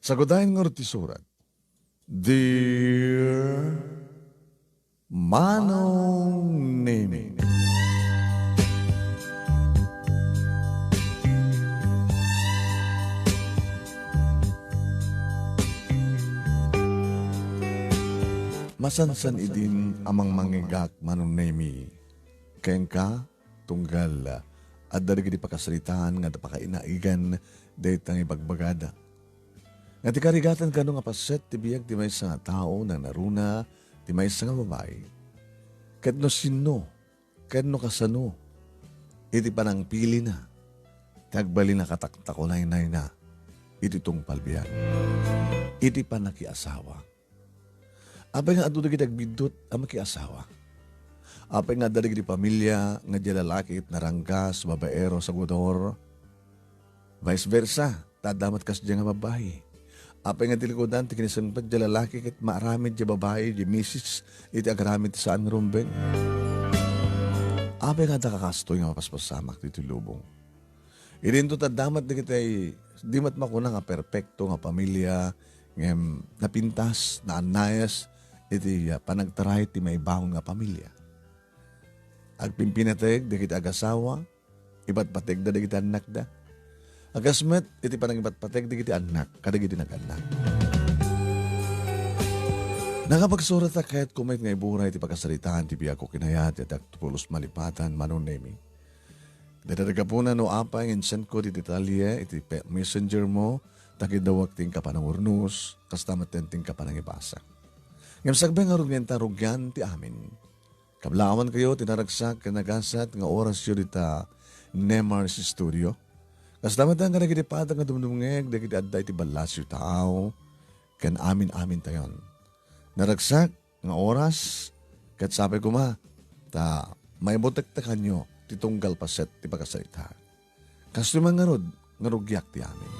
Sagudahin nga ti surat. Dear Manong Nemi. Masansan idin amang mangigak Manong Nemi. Kayan ka, tunggal, at darigi di pakasalitaan nga da pakainaigan dahit ang ibagbagada. Nga ti karigatan ka nga paset ti biyag ti may nga tao na naruna ti may nga babae. Kat no sino, kat no kasano, iti panang pili na, tagbali na kataktakulay na, iti tong palbiyan. Iti panakiasawa. Apay nga adu dagi dagbidot ang makiasawa. Apay nga dagi di pamilya nga di lalaki it narangkas, babaero sa gudor. Vice versa, tadamat kas di nga babae. Apay nga dilikodan, ti kinisanpad di lalaki kit maaramid di babae, di misis, iti agaramid saan rumbeng. Apay nga nakakastoy nga mapaspasamak dito lubong. Irinto tadamat di kita di mat makuna nga perpekto nga pamilya, nga napintas, na anayas, iti panagtaray ti may bahong nga pamilya. Agpimpinateg, di kita agasawa, iba't pateg da di kita anak da. Agasmet, iti panang iba't pateg, di kita anak, kadag iti nag-anak. Nakapagsurat na kahit kumait nga iburay ti pagkasalitaan ti biya ko kinayat at tupulos malipatan Manong Nemi. Dadadagapunan no apay insent ko ti detalye iti messenger mo takidawag ting ka pa ng urnus kastamat ting ka pa ng ibasa. Ngam sagbay nga rugyan ti amin. Kablawan kayo tinaragsak kanagasat nga oras yun ita Nemars Studio. Kastamat ang kanagitipata nga dumdumngeg dagiti adda iti balasyo tao kan amin tayon. Naragsak nga oras kat sabi ko ta may botektakan nyo titunggal paset ti pagkasalita. Kasto man nga rugyak ti amin.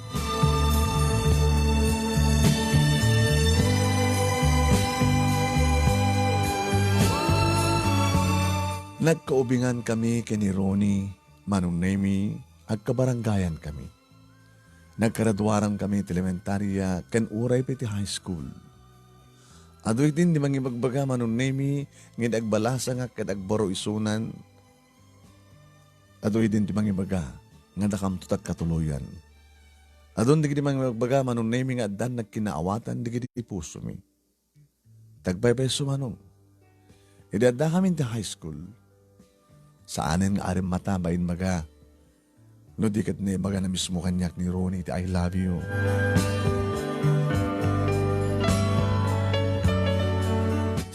Nagkaubingan kami kini Ronnie, Manong Nemi, at kabaranggayan kami. Nagkaradwaram kami ti elementarya ken uray piti high school. Adoy din di mangibagbaga Manong Nemi, ngin agbalasa nga ket agbaro isunan. Adoy din di mangibaga nga dakam tutat katuluyan. Adon di mangibagbaga Manong Nemi nga dan nagkinaawatan di puso mi. Tagbaybay sumanong. Idada kami ti high school. Saanin nga arim mata bain baga. No di kat ni baga na mismo kanyak ni Ronnie ti I love you.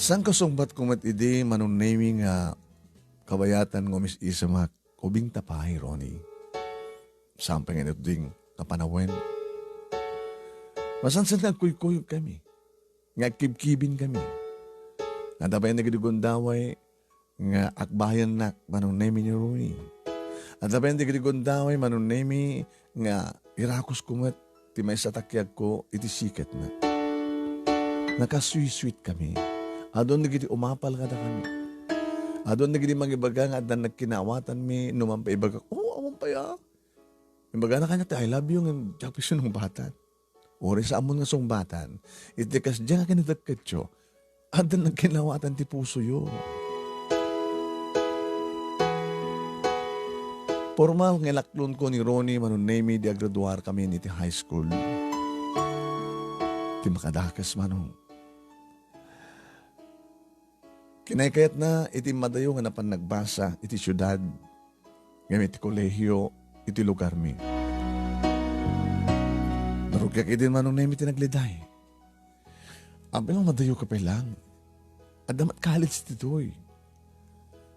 Sang kasungbat kumat idi Manong Nemi nga kabayatan ng umis isamak ubing tapahay Ronnie. Sampay nga ding kapanawen. Masansan nagkuy-kuy kami. Ngagkibkibin kami. Nadabay nagdigundaway nga akbayan nak Manong Nemi ni Ronnie. At dabay nagdigundaway Manong Nemi nga irakos kumat ti may satakyag ko iti sikat na. Nakasweet kami. Adon nagiti umapal kada kami. Adon nagiti magibaga nga adan nagkinawatan mi numampay ibaga. Amon pa ya. Imbaga na kanya I love you ng jakpisyon ng batan. Ori sa amon nga song batan. Itikas dyan nga kinadagkatyo. Adan nagkinawatan ti puso yo. Formal nga laklon ko ni Ronnie Manong Nemi di agraduar kami niti high school. Ti makadakas Manong. Kinaykayat na iti madayo nga napan nagbasa iti syudad. Gamit iti kolehiyo iti lugar mi. Narugyak idin Manong Nemi ti nagliday. Abang madayo ka pa lang. Adamat college dito'y.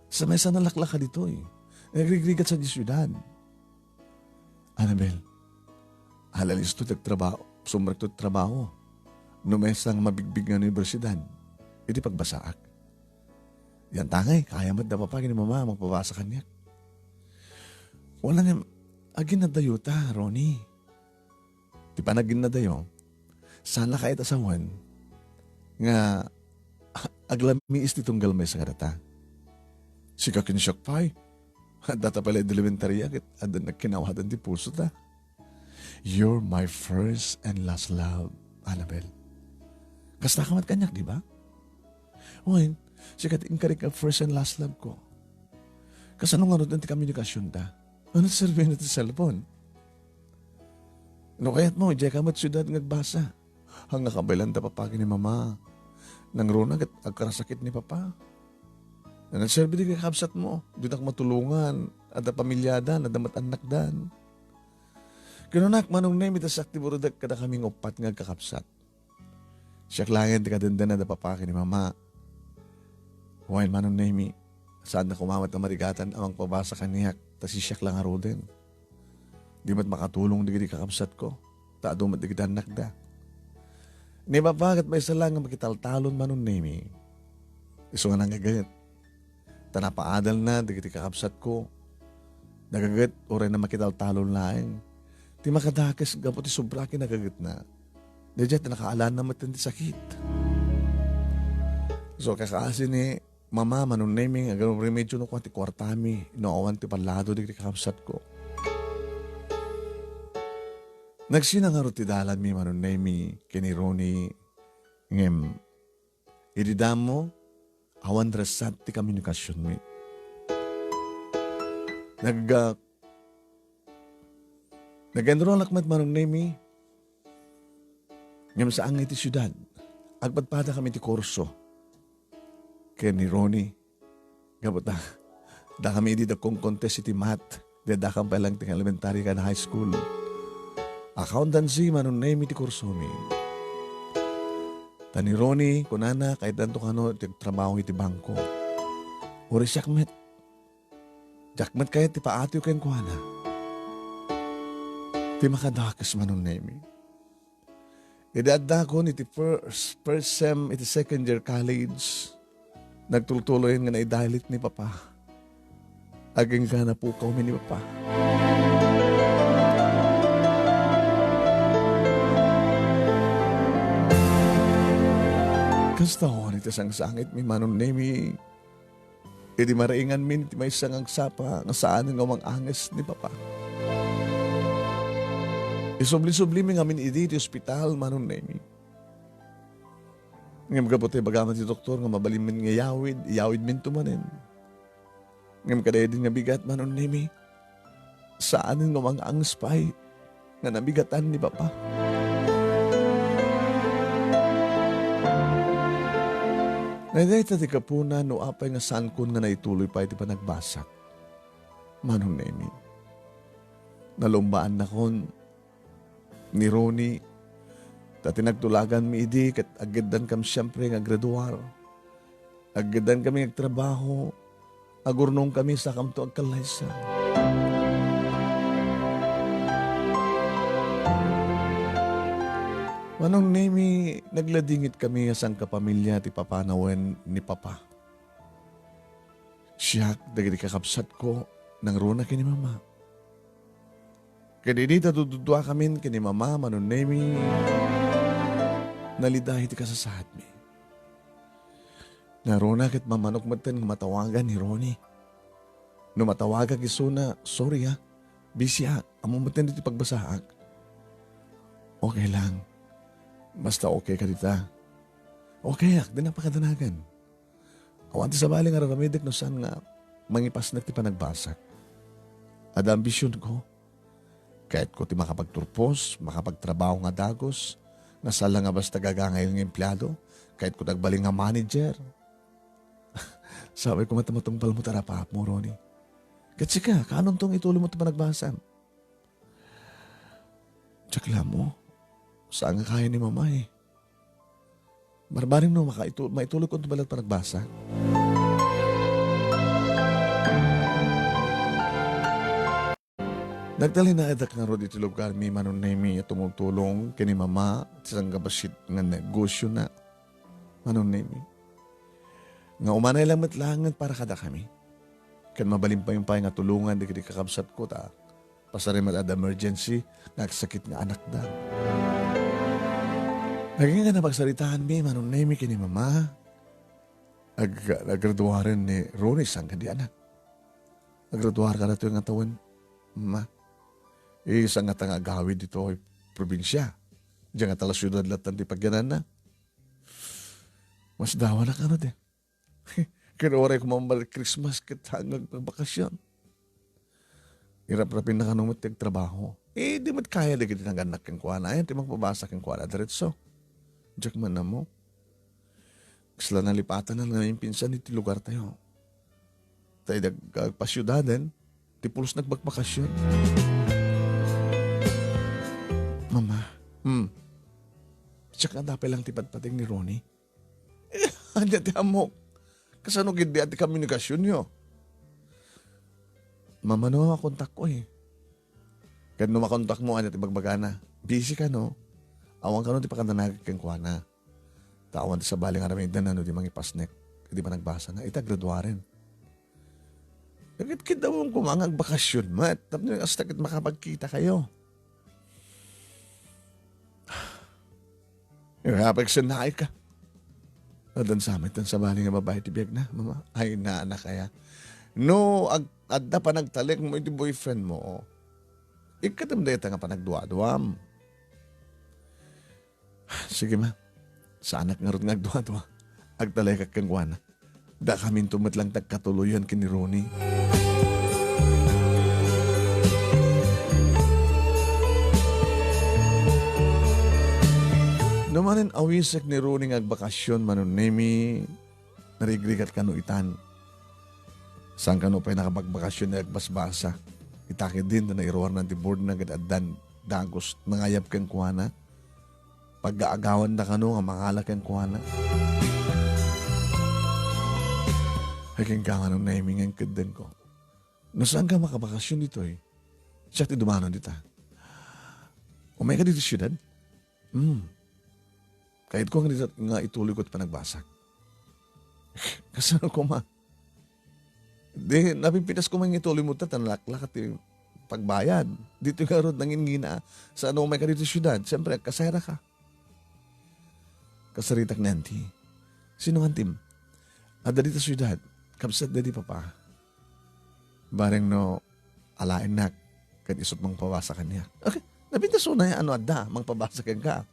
Sa mesa nalaklaka dito'y. Nagrigrigat sa syudad. Annabel, halalis to nagtrabaho, sumrak to trabaho. Numesang mabigbig ng universidad. Iti pagbasaak. Yan tangay, kaya mat na papagin ni mama, magpabasa kanya. Wala nga, agin na dayo ta, Ronnie. Di pa nagin na dayo. Sana kahit asawan, nga aglamiis nitong galmay sa karata. Si kakinsyak pa'y, data pala elementarya, at adan nagkinawatan di puso ta. You're my first and last love, Annabel. Kasta ka mat kanyak, di ba? Uy, sikat inkarik ka first and last love ko. Kasano nga rin ti komunikasyon ta? Ano serve na ti cellphone? No kaya't mo, diya ka mat syudad ngagbasa. Hanga kabaylan ta papagi ni mama. Nang runag at agkarasakit ni papa. Na nagserve di ka kapsat mo. Di na matulungan. Ada pamilyadan, ada matanakdan. Kinunak manong name ita sakti burudag kada kaming upat nga kakapsat. Siyak langit di kadandan ada papaki ni mama. Huwain manong name saan na kumawat na marigatan amang pabasa kaniyak ta si siyak lang aro din. Di mat makatulong di kakapsat ko. Taado mat di kitanak da. Ni babagat may isa lang nga makitaltalon manong name. Iso nga nang gagayat. Tanapaadal na di kakapsat ko. Nagagat oray na makitaltalon laing. Ti makadakas gapo ti sobra kinagagat na. Diyat nakaalan na matindi sakit. So kakaasin ni mama manong naming agang remedyo no kwa ti kwartami. Inaawan ti palado di kakapsat ko. Nagsinangaro ti dalan mi manong nami kini Ronnie ngem. Ididam mo awan rasat ti komunikasyon mi. Nag-enroll akmat manong nami. Ngam sa angay ti syudad. Agpadpada kami ti kurso. Kaya ni Ronnie. Gabot na. Da kami di da kong contest iti math. Da kang palang ting elementary ka na high school. Accountancy manong nami ti kurso mi. Ta ni Ronnie, kunana, kahit danto kano, trabaho iti bangko. Uri siyakmet. Jakmet kaya ti paatiw kayong kuhana. Ti makadakas manong nami. Idadda ko ni ti first sem iti second year college. Nagtultuloy nga na idalit ni papa. Aging ka na po kami ni papa. Kasta ko ni tisang sangit mi manong nami. Idi maraingan min ti may isang agsapa nga saan nga mang anges ni papa. Isubli-subli mi ngamin idi ti ospital manong nami. Ngam kapote bagaman ti doktor nga mabalim min nga iyawid min tumanen. Ngam kaday din nga bigat manong nami. Saan nga mang anges pa'y nga nabigatan ni papa. Nagdahita ti kapuna no apay nga saan kun nga naituloy pa iti panagbasak. Manong nami. Nalumbaan na kon ni Ronnie. Tati nagtulagan mi idi kat agadan kam siyempre nga graduar. Agadan kami nagtrabaho. Agurnong kami sa kamto agkalaysa. Manong nami, nagladingit kami asang kapamilya ti papanawen ni papa. Siyak, dagiti kakapsat ko, nang runa kini mama. Kaya di tutudua kami kini mama, manong nami, nalidahi ti kasasahat mi. Naruna kit mamanok maten matawagan ni Ronnie. No matawagan kisuna, sorry ha, busy ha, amo maten ti pagbasaak. Okay lang. Basta okay ka dita. Okay, di napakadanagan. Awan ti sa baling aramidek no saan nga mangipas na ti panagbasak. Ada ambisyon ko. Kahit ko ti makapagturpos, makapagtrabaho nga dagos, nasala nga basta gagangay ng empleyado, kahit ko nagbaling nga manager. Sabi ko matamatong pal mo tarapap mo, Ronnie. Katsi ka, kanon tong ituloy mo ti panagbasan? Tsakla mo. Saan nga kaya ni mama eh. Barbaring no, maitulog ko ito balat pa nagbasa. Nagdali na edak nga ro dito lugar mi manon na mi tumutulong kini mama sa gabasit nga negosyo na manon na mi. Nga umanay lang matlangan para kada kami. Kan mabalim pa yung pay nga tulungan di kiti kakabsat ko ta. Pasarimat ad emergency, nagsakit nga anak da. Naging nga napagsalitaan mi, manong nami kini mama. Naggraduaran ni Ronnie sang kadi anak. Naggraduar ka na ito yung atawan, mama. Isa nga tang agawid dito ay probinsya. Diyan nga tala syudad latan di pagyanan na. Mas dawa na ka na din. Kinuwaray ko mamalik Christmas hanggang bakasyon. Hirap-rapin na ka nung trabaho. Di mat kaya di kita ng anak kang kuha na. Di magpabasa kang kuha na diretso. Diyak man na mo. Kasla nalipatan na nga yung pinsan iti lugar tayo. Tayo nagpasyudaden, ti pulos nagbagpakasyon. Mama, tsaka dapay lang tipad-pating ni Ronnie. Anya ti amok. Kasano gindi at komunikasyon nyo? Mama no, makontak ko eh. Kaya no makontak mo, anya ti bagbagana. Busy ka no? Awang ka no, ti pakandanagag kang kuha na. Tawan sa baling aramid na no, di mangipasnek. Di ba nagbasa na? Itagradwa rin. Bakit kita mong kumangag bakasyon, mat? Tapos yung astakit makapagkita kayo. Kapag sanay ka. Doon sa amin, doon sa baling nga babae, tibiyag na, mama. Ay, na anak kaya. No, adda pa nagtalik mo iti boyfriend mo. Ikatamdayta nga pa nagduwa-duwam. Sige ma, sa anak nga ron nga agduwa-duwa. Agtalay ka kang wana. Da kami tumatlang tagkatuluyan kini Ronnie. Numanin awisak ni Ronnie agbakasyon manon nemi narigrigat kanuitan. Saan kano pa nakapagbakasyon na agbasbasa. Itakid din na nairuwar ng tibord na gadadan dagos nangayap kang kuwana. Pag-aagawan na kano nga mangalak kang kuwana. Haking ka nga nung naiming ang kadan ko. Nasaan ka makabakasyon dito eh? Siya ti dumanon dita. Umay ka dito siyudad? Kahit ko nga ituloy ko at panagbasag. Kasano ko ma? Di, napipinas ko man ituloy mo tat, nalaklak at pagbayad. Dito nga ron nangin ngina. Sa ano may ka dito siyudad? Siyempre, kasera ka. Kasaritak na anti. Sino ang tim? Ada dito siyudad. Kapsat na di papa. Bareng no, alain nak. Kan isot mang pabasakan niya. Okay, napintas mo na ano ada, mang pabasakan ka.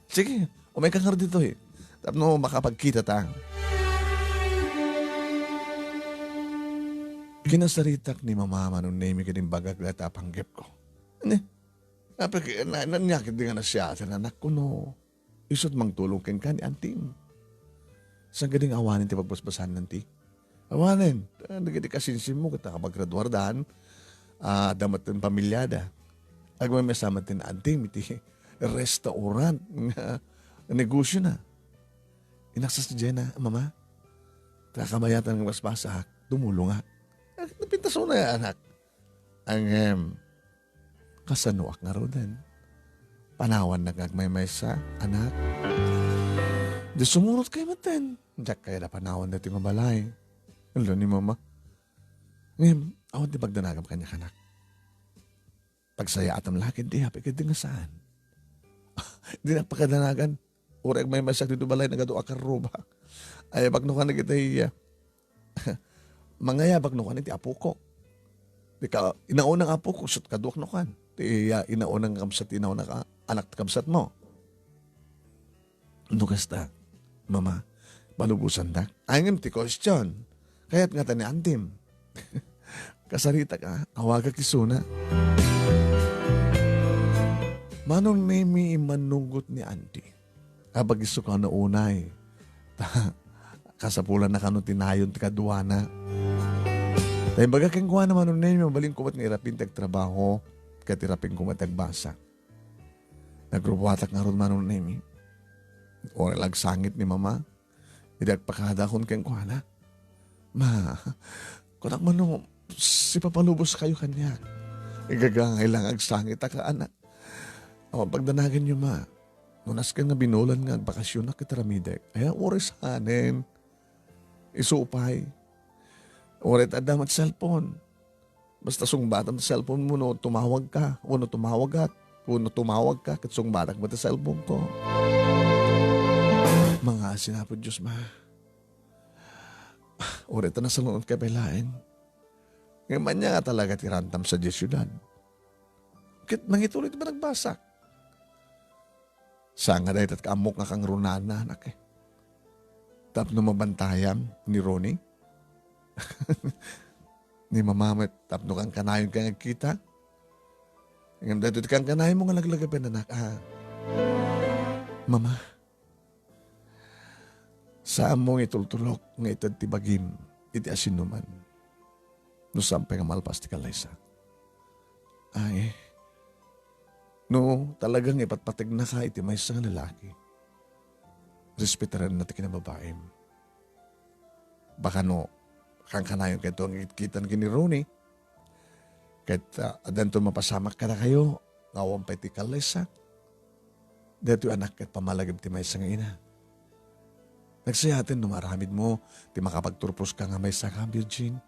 Sige, umay ka nga dito eh. Tapos no, makapagkita ta. Kinasaritak ni mama nung name ka din bagag at apanggip ko. Ano? Nanyakit din nga na siya at anak ko no. Isot mang tulong ken ka ni anting. Saan ka din awanin ti pagbasbasan nanti? Awanin. Nagiti kasinsin mo kita kapag graduardahan. Damat ng pamilyada. Agmay masama tin anting miti restaurant nga negosyo na. Inaksas ni Jenna, mama. Takamayatan ng basbasa, dumulong nga. Napintaso na yan, anak. Ang kasanuak nga ro din. Panawan na gagmay-may sa anak. Di sumunod kayo matin. Diyak kaya na panawan na tingo balay. Ano ni mama? Ngayon, awan di pagdanagam kanya kanak. Pagsaya atam lakid di hapi ka di nga saan. Di na pakadanagan. Urek may masak dito balay nagado akar roba. Ay bagnukan na kita mangaya bagnukan iti apo ko. Di ka inaunang apo ko sut kaduak nukan. Di inaunang kamsat inaunang anak kamsat mo. Nukas ta, mama, balugusan ta. Angin ti question. Kaya't nga tani antim. Kasarita ka, awaga kisuna. Manong nemi imanugot ni Auntie. Abag iso ka na unay. Kasapulan na kano tinayon ti kaduana. Dahil baga kang kuha naman nung nemi, mabaling kumat nga irapin tagtrabaho, katirapin kumat tagbasa. Nagrubuhatak nga ron man nung nemi. O lagsangit ni mama. Idagpakadakon kang kuha na. Ma, kunak man nung si papalubos kayo kanya. Igagangay lang agsangit ka anak. O, pagdanagan nyo ma, nunas ka nga binulan nga, bakasyon na kitaramidek. Ay, oras hanin. Isupay. Oret adamat cellphone. Basta sungbatan sa cellphone mo, no, tumawag ka. O no, tumawag ka, kat sungbatak ba ta cellphone ko. Mga sinapod Diyos ma. Oret na sa lunod ka pelain. Ngayon man niya nga talaga tirantam sa Diyos yun. Kit mangituloy ba nagbasa? Sa nga dahil at kaamok nga kang runana, anak eh. Tapno mabantayan ni Ronnie. Ni mamamat, tapno kang kanayon kang kita. Ngayon dahil kang kanayon mo nga naglagapin, anak. Mama, sa among itultulok nga itad tibagim, iti asinuman. No sampay nga malpas ti kalaysa. Ay, no talagang ipatpatag na ka iti may isang lalaki. Respetaran natin kinababaim. Baka no, kang kanayon kayo ang ikitan kini Ronnie. Kahit adanto mapasamak ka na kayo, ngawang pa iti kalaysa. Dito anak at pamalagab ti may isang ina. Nagsayatin no maramid mo, ti makapagturpos ka nga may saka, Virgin.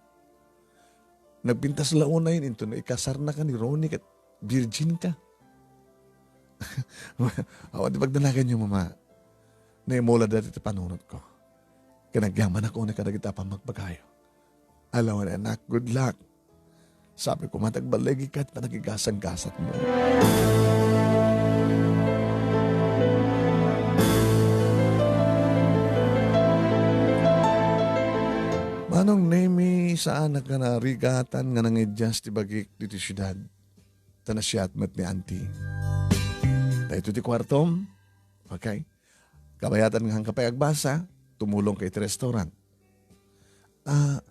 Nagpintas launa yun, into na ikasar na ka ni Ronnie kat Virgin ka. Awa, di pagdanagan niyo, mama, na imula dati ti panunod ko. Kanagyaman ako na kadagita pa magbagayo. Alaw na anak, good luck. Sabi ko, matagbalagi ka at panagigasang-gasat mo. Manong nemi saan na ka na rigatan nga nangidjas ti bagik dito syudad. Tanasyat met ni auntie. Dahito ti kwartom. Okay. Kabayatan nga kapay agbasa, tumulong kay ti restaurant.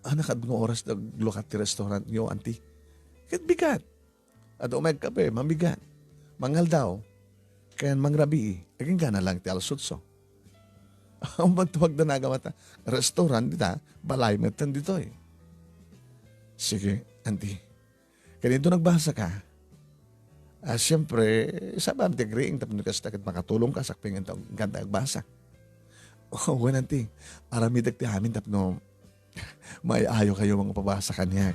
Anak at ng oras naglukat ti restaurant niyo, auntie. Kat bigat. At umag kape, mamigat. Mangal daw. Kaya mangrabi, aging gana lang ti alasutso. Ang magtuwag na nagamata, restaurant dita, balay metan dito eh. Sige, auntie. Kanito nagbasa ka? Siyempre, sabam ti agreeing tapos kastakit makatulong ka sa pingan taong ganda agbasa. Oo, auntie. Aramidag ti amin tapno may ayo kayo mga pabasa kanya.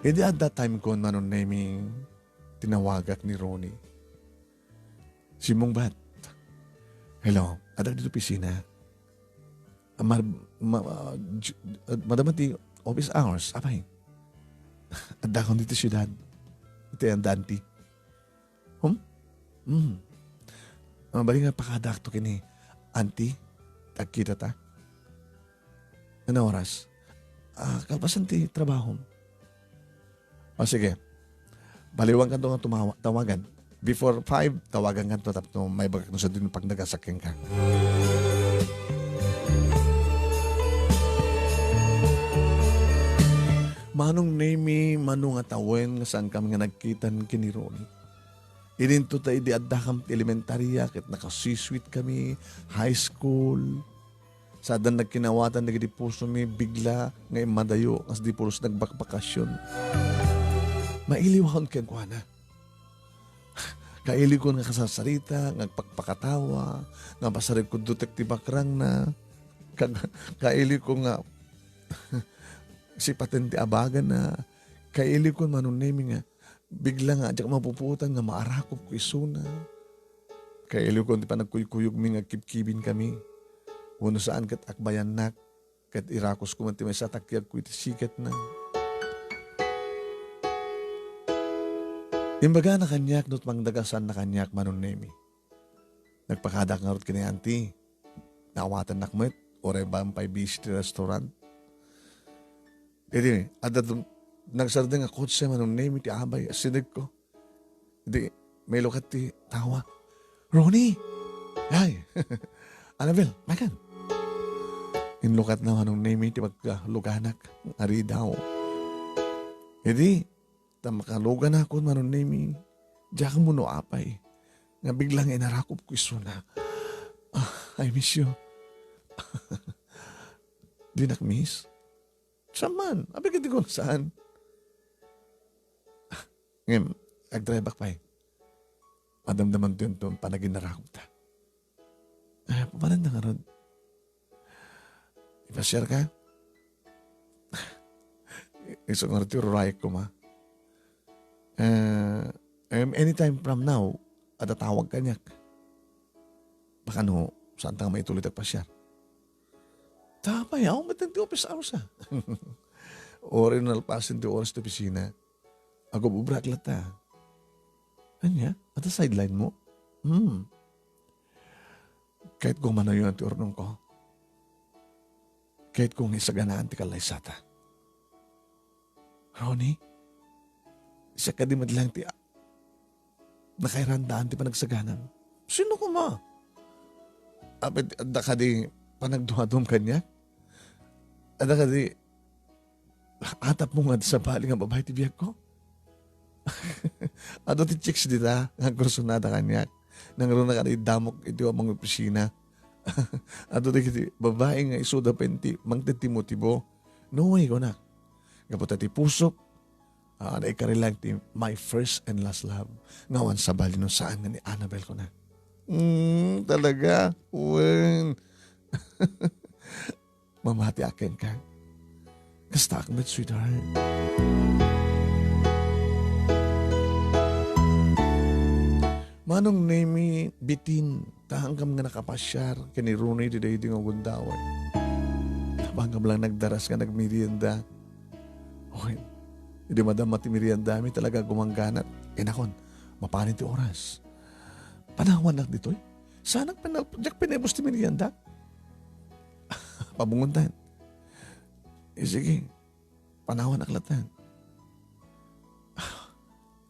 Hindi at that time ko manon naming tinawagak ni Ronnie. Si Mong Bat. Hello, adak dito pisina. Madaman ti office hours. Apay. Adakon dito siyudad. Ito yung Dante. Bali nga pakadakto kini. Auntie, tagkita ta. Ano oras? Kalpasan ti trabaho. O sige. Baliwang ka doon nga tawagan. Before 5, tawagan ka to tapos may bagak no sa din pag nagasakyan ka. Manong name manong atawen nga saan kami nga nagkitan kini Ronnie. Ininto tayo di addakam elementarya ket nakasisweet kami, high school. Sadan nagkinawatan nagdi puso mi bigla nga madayo as di pulos nagbakbakasyon. Mailiwahon ken kuana. Kaili ko nga kasasarita, ngagpakpakatawa, nga pasarip ko detekti bakrang na, kaili ko nga si patente abagan na, kaili ko manunemi nga, bigla nga, adyak mapuputan nga maarakop ko isuna. Kaili ko di pa nagkuyukuyog mi nga kipkibin kami. Uno saan kat akbayan nak, kat irakos ko man ti may satakyag ko iti sikat na. Imbaga na kanyak dot mangdagasan na kanyak manunemi. Nagpakadak nga rot kini auntie. Nakawatan nakmet, oray ba ang visit restaurant. Hindi, adad nagsarda nga kotse manunemi ti abay, asinig ko. Hindi, may lukat ti tawa. Ronnie! Ay! Annabelle, makan. Inlukat na manunemi ti magluganak, ari daw. Hindi, makalugan ako manon nami. Diyak mo no apay. Nga biglang inarakop ko isuna. I miss you. Di nakmiss? Saman. Abi ka di ko saan. Ngayon, ag-drive back pa eh. Madamdaman to yun panagin narakop ta. Papanan na nga ron. Ipashare ka? Isang nga rin ito, ko ma. Anytime from now, atatawag ka niyak. Baka no, saan tanga may tuloy tagpasyar? Tapay, ako matang di office hours ha. Ori nalpasin ti oras ti opisina. Ako bubrak lata. Anya? At sideline mo? Kahit kung manayon ti ornong ko. Kahit kung isaganaan ti kalaysata. Ronnie, isa ka di madlang ti nakairandaan ti panagsaganan. Sino ko ma? Apit, ada ka di panagdumadum kanya? Ada ka di atap mo nga sa bali nga babae ti biyag ko? Ano ti chicks dita nga kursunada kanya? Nangaroon na ka di damok iti o mga opisina. Ato ti babae nga isuda penti mangtitimotibo. No way ko na. Kaputa ti pusok. Na ikarilang ti my first and last love. Ngawan sa bali no saan nga ni Annabelle ko na. Talaga. Uwing. Mamati akin ka. Kasta akmet, sweetheart. Manong name bitin tahanggam nga nakapasyar kani Rooney diday di nga gundaway. Tabanggam lang nagdaras nga nagmerienda. Okay. Hindi madam mati merienda mi talaga gumangganat. Nakon, mapanin ti oras. Panawan lang dito eh. Sana pinebos ti merienda. Pabunguntan. Sige, panawan aklatan.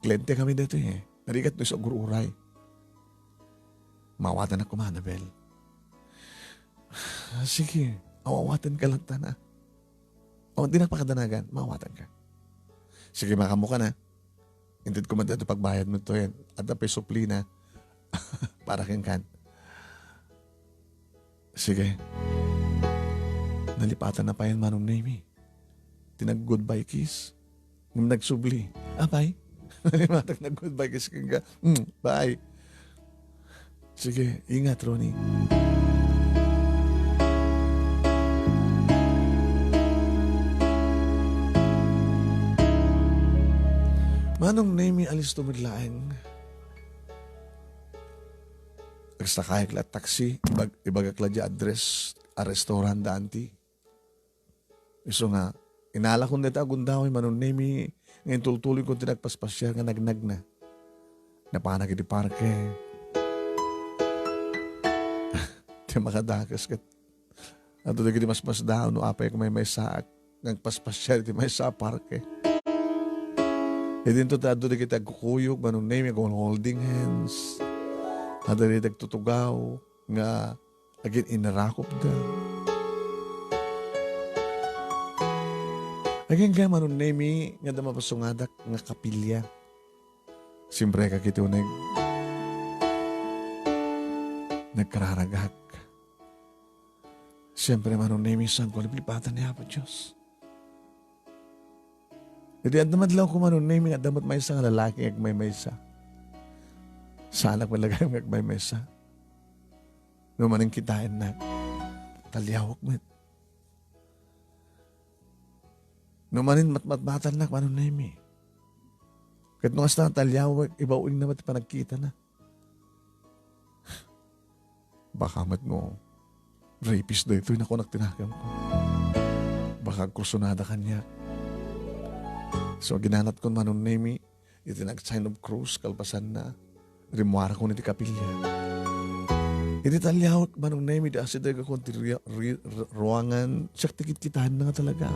Klente kami dito eh. Narigat no sa gururay. Mawatan ako, Annabelle. Sige, awawatan ka lang na. O, hindi nakapakadanagan, mawatan ka. Sige, makamu ka na. Hindi ko madito pagbayad mo to yan. At na supli na. Para kang kan. Sige. Nalipatan na pa yan, Manong Nemi. Tinag-goodbye kiss. Nagsubli. Bye. Nalimatag na goodbye kiss kang ka. Bye. Sige, ingat, Ronnie. Manong Nemi alis tumidlaeng. Nagsakay kla taxi, ibagakla di address, a restaurant danti. Iso nga, inala ko nita agundaway, Manong Nemi, ngayon tultuloy ko tinagpaspasya nga nagnag na. Napanag di parke. Di makadakas kat. Ato di mas daw, no apay ko may saak. Nagpaspasya di may sa parke. E din to tado di kita kukuyog, Manong Nemi, kung holding hands. Ato di tutugaw, nga agin inarakop da. Agin ka, Manong Nemi, nga da mapasungadak nga kapilya. Siyempre ka kito nagkararagak. Siyempre, Manong Nemi, saan ko nalipatan niya pa Diyos. Hindi, at namadlaw ko, Manong Nemi, at damat may isa nga lalaki ag may isa. Sa anak malagay ag may isa. Numaning kitain na talyawak mo. Numanin matmatbatan na, Manong Nemi. Kahit nung hasta talyawak, ibawing naman panagkita na. Baka mat mo, rapist na ito, ako nagtinakam ko. Baka kursunada kanya. So, ginanat ko, Manong Nemi, iti nag-sign of cross, kalpasan na, rimuara ko niti kapilya. Iti talyawak, Manong Nemi, di asidag ako ruangan, siyak tikit-kitahan na nga talaga.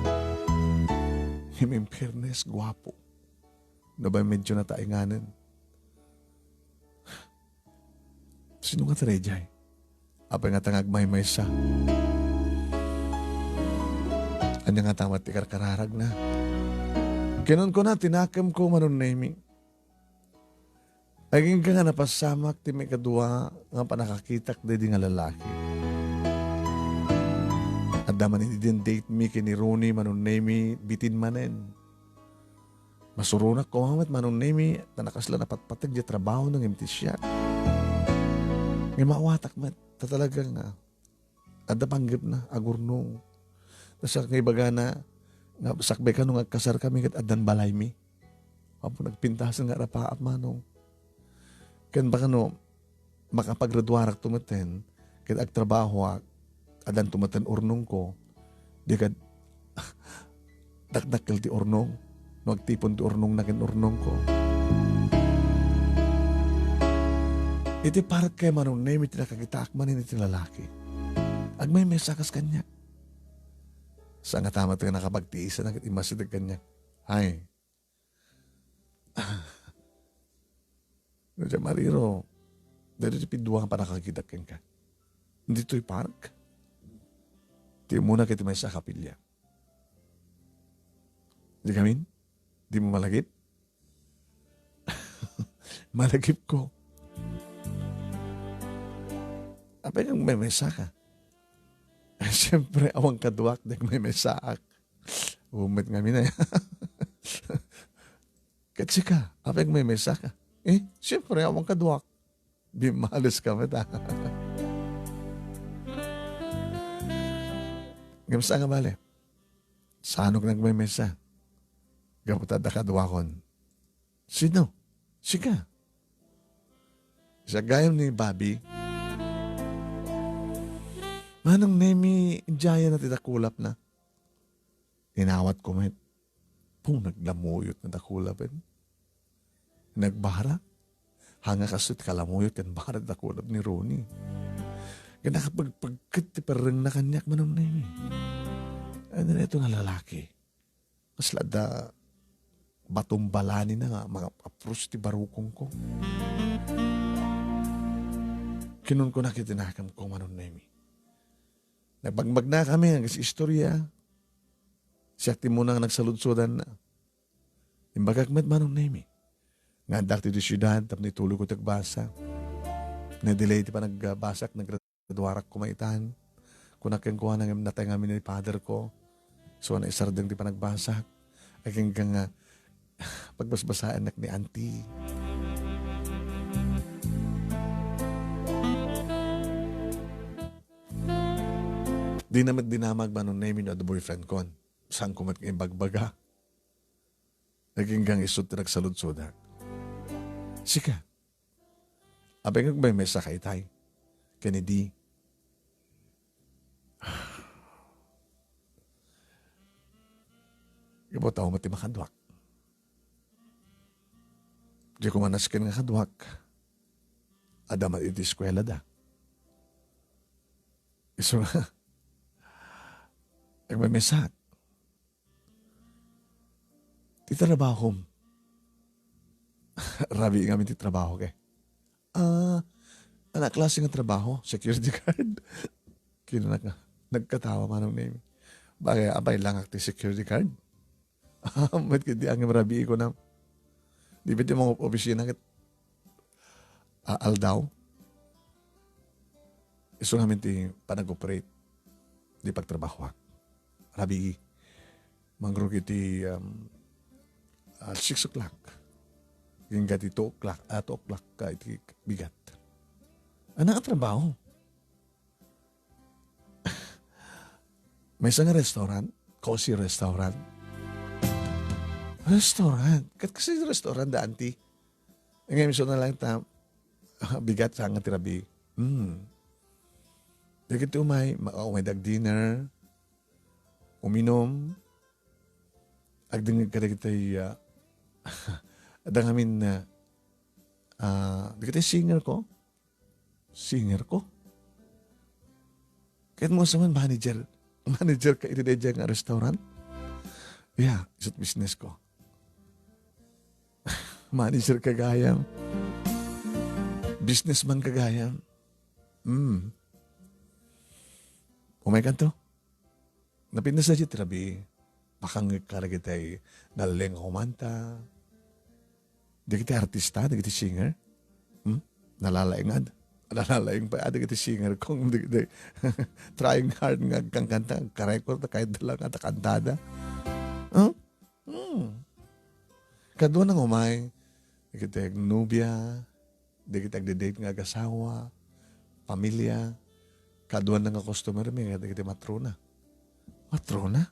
In fairness, guwapo. Nabay medyo natainganan. Sino nga tarejay? Apay nga tangag may sa. Anya nga tamat ikarkararag na. Kinon ko na, tinakam ko, Manong Nemi. Aging ka nga napasamak, ti may kadua nga panakakitak di nga lalaki. At daman hindi din date me kini Rooney, Manong Nemi, bitin manen. Masurunak ko, Manong Nemi, na nakasla na patpatag di trabaho ng imtis siya. Ngay maawatak mat, tatalagang na. Ada panggap na, agurnong. Nasa ngay baga na, nga sakbay ka nung agkasar kami kat adan balay mi. Apo nagpintasan nga rapaap manong. Kan baka no, makapagradwarak tumaten, kat agtrabaho adan tumaten urnong ko, di kad dakdakkel ti urnong. Nagtipon ti urnong nakin urnong ko. Iti parat kay manong name iti nakagitaakman iti lalaki. Agmay may sakas kanya. Sa nga tama ito nakapagtiisa na imasidag kanya. Ay. Nadya mariro. Dito ti pidwa ka pa nakakita ka. Dito yung park. Di muna kiti may sa kapilya. Di kamin? Di mo malagip? Malagip ko. Apa yung may mesa ka? Siyempre, awang kaduak na may mesaak. Umit nga minay. Kasi ka, apa yung may mesa ka? Siyempre, awang kaduak. Bimalas ka mata. Gamsa nga bale. Saan ko nagmay mesa? Gaputada kaduakon. Sino? Sika. Sa gayam ni Bobby, manang nemi jaya na titakulap na. Inawat ko met. Pung naglamuyot na takulapin. Nagbara. Hanga kasut kalamuyot yan bara takulap ni Ronnie. Kaya nakapagpagkat ti parang na kanyak manang nemi. Ano na ito nga lalaki. Mas lada batumbalani na nga mga apros ti barukong ko. Kinun ko nakitinakam ko manang nemi. Nagbagbag na kami ang istorya. Siya ti munang nagsaludsudan na. Imbagagmat manong nemi. Nga dakti di syudad, tap ni tulog ko tagbasa. Na-delay ti pa nagbasak, nagradwarak kumaitan. Kung nakengkuha nang natay nga ni father ko. So na isardeng ti pa nagbasak. Aking nga pagbasbasaan nak ni auntie. Di naman dinamag ba nung name na the boyfriend ko. Saan kumat ng bagbaga? Naging gang isot na nagsalud-sudak. Sika. Abay nga may mesa kay tay. Kennedy. Ibo tao mati makadwak. Di ko manaskin nga kadwak. Adamat iti eskwela da. Iso nga. Nagmamisak. Ti trabaho. Rabi nga ti trabaho kay. Anak klase nga trabaho, security guard. Kina nagkatawa manong name. Bagay abay lang ti security guard. Mat kiti ang rabi ko na. Di ba ti mga opisina kat aldaw. Iso namin ti panag-operate. Di pagtrabaho. Rabi, mangrog iti 6 o'clock. Yung gati 2 o'clock, 2 o'clock ka iti bigat. Ano ang trabaho? May isang restaurant, cozy restaurant. Restaurant? Kasi restaurant da, auntie. Ngayon, miso na lang ta, bigat sa nga tirabi. Dagiti umay dag dinner, uminom, agdingag ka dagiti adang amin na dagiti singer ko. Kahit mo sa man manager ka iti nga restaurant. Yeah, isot business ko. Manager kagayam. Businessman kagayam. Umay kanto. Napindas na siya tirabi. Pakang karagitay naleng kumanta. Di kita artista, di kita singer. Nalalaingad. Nalalaing pa, di kita singer kung di trying hard nga kang kanta, karekord na kahit dalang at kantada. Kadwa nang umay, di kita nubya, di kita date nga gasawa, pamilya, kadwa nang customer mi, di kita matrona. Matrona?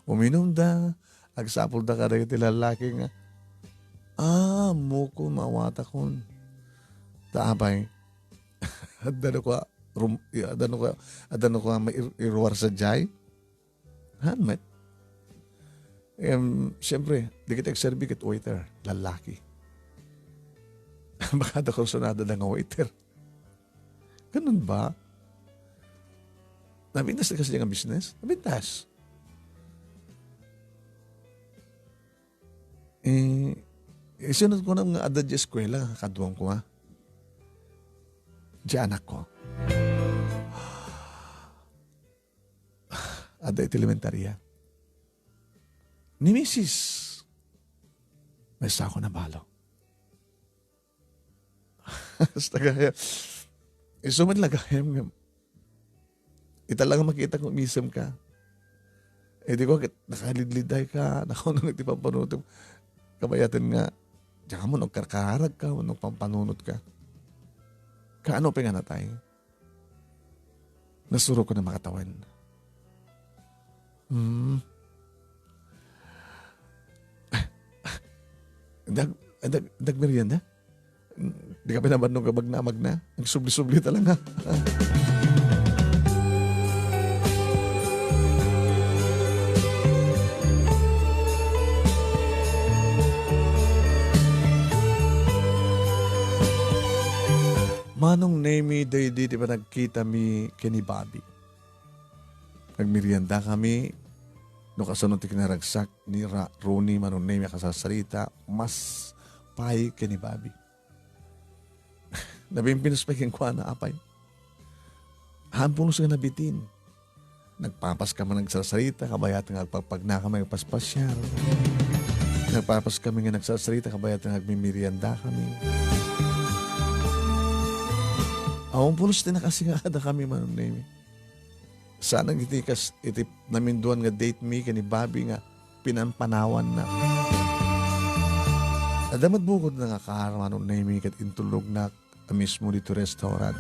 Uminom da, agsapol da ka rin iti lalaki nga. Muko mawata kon. Taapay. Dalo ko, adano ko may iruwar sa jay. Han, met. Siyempre, di kita serbi kit waiter, lalaki. Baka da kursunada na nga waiter. Ganun ba? Nabintas na kasi yung business? Nabintas. Isunod ko na mga adad di eskwela, kaduang ko ha. Di anak ko. Ada iti elementarya. Ni Mrs. May sako na balo. Basta kaya, isuman lagayam nga. Italang makita kung umisam ka. Di ko, nakalidliday ka, nakunong iti pampanunod. Kabayatan nga, diyan mo, nagkarkarag ka, nagpampanunod ka. Kaano pa nga na tayo? Nasuro ko na makatawan. Dag merienda? Di ka pinabanong kabag na amag na? Nagsubli-subli talaga. Manong Nemi, di ba nagkita mi kini Bobby? Nagmerienda kami, no kasunod ti kinaragsak ni Rooney, manong Nemi kasasarita, mas pay kini Bobby. Nabimpinos pa kong kwa na apay. Hampong sa nabitin. Nagpapas ka man nagsasarita, kabayat nga agpagpag na kami agpaspasyal. Nagpapas kami nga nagsasarita, kabayat nga agmimerienda kami. Awang pulos din na kasi nga ada kami manong Nemi. Sana itikas iti naminduan nga date me kani Bobby nga pinampanawan na. Adamat bukod na nga kaharman manong Nemi kat intulog na mismo dito restaurant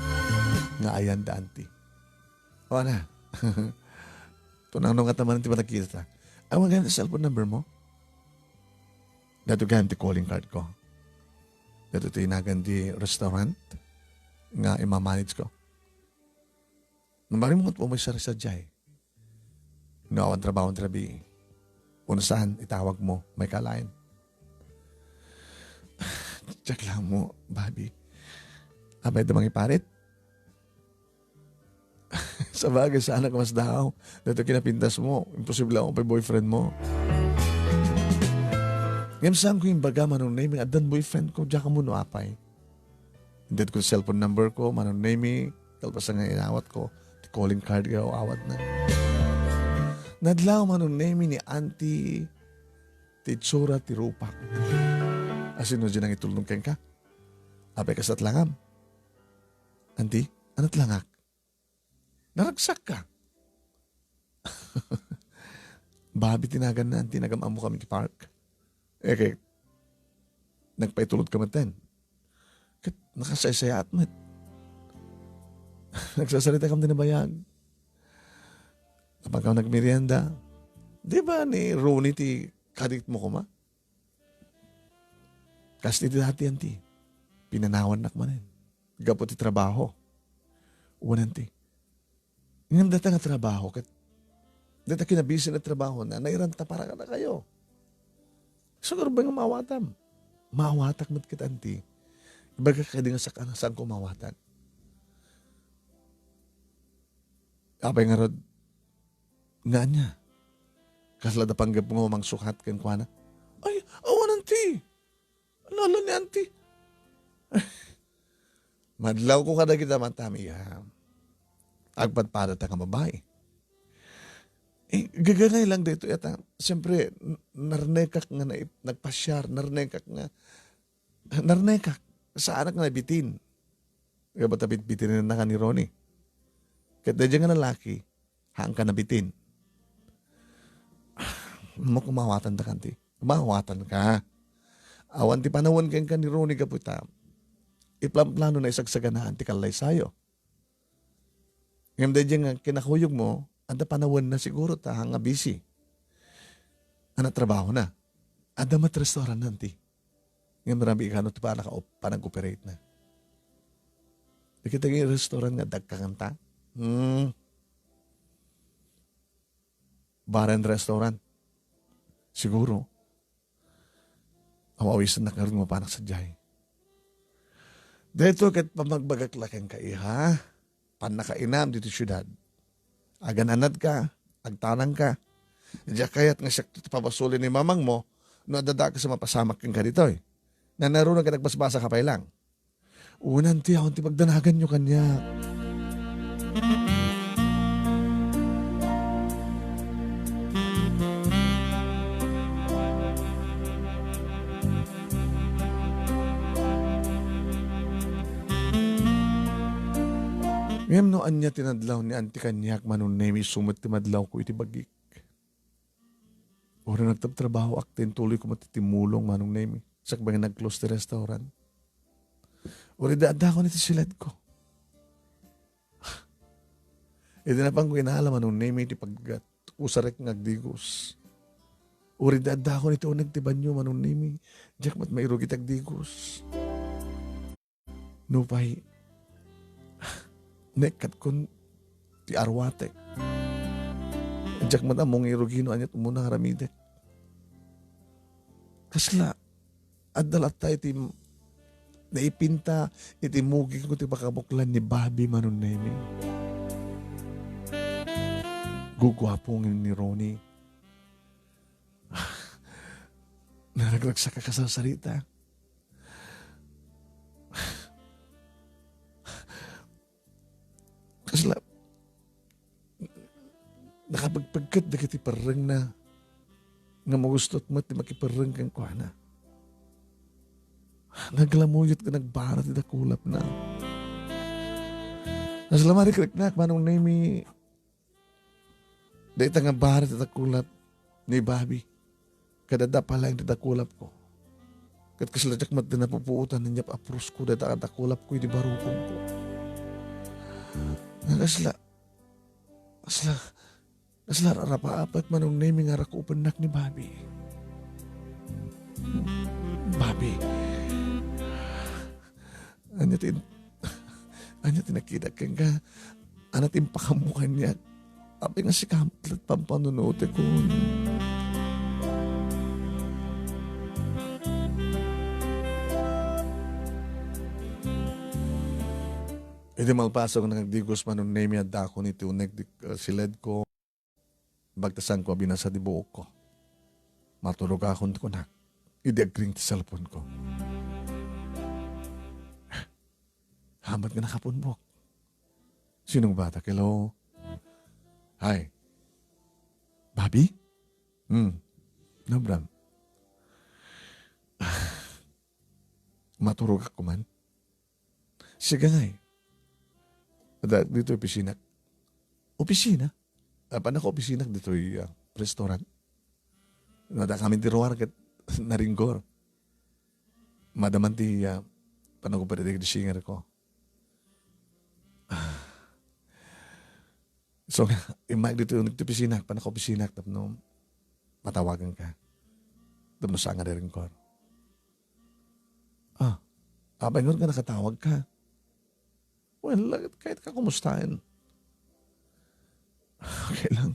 nga ayan daanti. O na. Tunang nung kataman ti ba nakita? Ang maganda sa cellphone number mo? Dato ganti calling card ko. Dato tinagan di restaurant nga imamanage ko. Nambari mo kung may sarisa jay. Nawan trabaho trabi. Unasan, itawag mo, may kalain. Check lang mo, Bobby. Abay damang iparit. Sa bagay, sana ka mas daw. Dito kinapintas mo. Imposible ako pa boyfriend mo. Ngayon saan ko yung baga, manong Nemi, adan boyfriend ko, diya ka mo no apay. Hindi ko cellphone number ko, manong Nemi, talpas nga inawat ko, calling card ka, awat na. Nadlaw manong Nemi ni Auntie Titsura Tirupak. Asin no dyan ang itulong keng ka? Apay ka sa tlangam. Auntie, anat langak? Naragsak ka. Babi tinagan na, tinagam mo kami di park. Kaya, nagpaitulod ka maten. Kat nakasaysaya at mat. Nagsasalita kami na bayag. Kapag ka nagmerienda, di ba ni Ronnie ti kadit mo kuma? Kasi ti dati yan ti. Pinanawan nak manin. Gapo ti trabaho. Uwanan ti. Ngayon data nga trabaho. Data kinabisi na trabaho na nairanta para ka na kayo. Siguro ba nga mawatam? Mawatak mat kita anti. Ibaga ka di nga saan ko mawatak. Apay nga rod. Nga niya. Kaslada panggap mo mang sukat kan kwa na. Ay, awan anti. Lalo ni anti. Madlaw ko kada kita matami ha. Agpadpada ta ka babae. Gagangay lang dito yata. Siyempre, narnekak nga na nagpasyar, narnekak sa anak na bitin. Kaya ba't bitin na ka ni Ronnie? Kaya dyan nga lalaki, haang ka nabitin. Mo kumawatan ta kanti. Kumawatan ka. Awan ti panawan ka ni Ronnie kaputa. Iplan-plano na isagsaganaan ti kalay sayo. Ngayon dyan nga kinakuyog mo, anda panawan na siguro ta nga busy. Ana trabaho na. Ada mat restaurant nanti. Ngayon marami ikano ti pa nag-operate na. Di kita yung restaurant nga dagkakanta. Bar and restaurant. Siguro. Awawisan na karoon mo panak sa jay. Dito kat pamagbagaklakan ka iha. Panakainam dito syudad. Agananad ka. Agtanang ka. Diya kaya't nga siya papasulin ni mamang mo no adada ka sa mapasamak kang ka dito eh. Na naroon ka nagbasbasa ka pa lang. Unan ti akong ti pagdanagan nyo kanya. Ngayon no anya tinadlaw ni anti kanyak manon nemi sumot ti madlaw ko iti bagik. Ora nagtabtrabaho aktin tuloy ko matitimulong manong nemi. Sakbang nag-close ti restaurant. Ora daada ko niti silad ko. Ito na pang ko inaala manong nemi ti paggat usarek ngagdigos. Ora daada ko niti unag ti banyo manong nemi. Diyak mat mairugi tagdigos. Nupay nekat kon ti arwatek. Diyak mat among irugino anyat umuna haramidek. Kasla, adalat tayo ti naipinta iti muging ko ti pakabuklan ni Bobby manon nemi. Gugwapong ni Ronnie. Naragragsak ka sa sarita. Kasla, nakapagpagkat na kiti parang na nga magustot mo ti makiparang kang kuana. Naglamuyot ka nagbarat ti dakulap na. Nasalamari kriknak manong nemi dahita nga barat ti dakulap ni Bobby. Kadada pala yung ti dakulap ko. Kat kaslajak mat din napupuutan niya apros ko dahita ka dakulap ko yung di barukong ko. Asla rarapaapat manong naming nga rakupanak ni Bobby. Bobby. Anya tinakidak kang ka. Anatin pakamukan niya. Api nga si Kamplet pampanunote ko. Iti malpasok na nagdigos manong naming at dako ni Tunek siled ko. Bagtasan ko binasa di buok ko. Matulog akong ko na. Idiagring ti cellphone ko. Hamat nga nakapunbok. Sinong bata? Hello? Hi. Bobby? No, Bram. Maturog ako man. Sige nga eh. Dito opisina. Opisina? Paano ko opisina dito yung restaurant? Nada kami tiruar kat naringgor. Madaman ti paano ko pa rin di singer ko. So, imag dito yung opisina. Paano ko opisina? Tapno matawagan ka. Tapno saan nga naringgor. Paano ka nakatawag ka? Well, kahit ka kumustahin. Okay lang.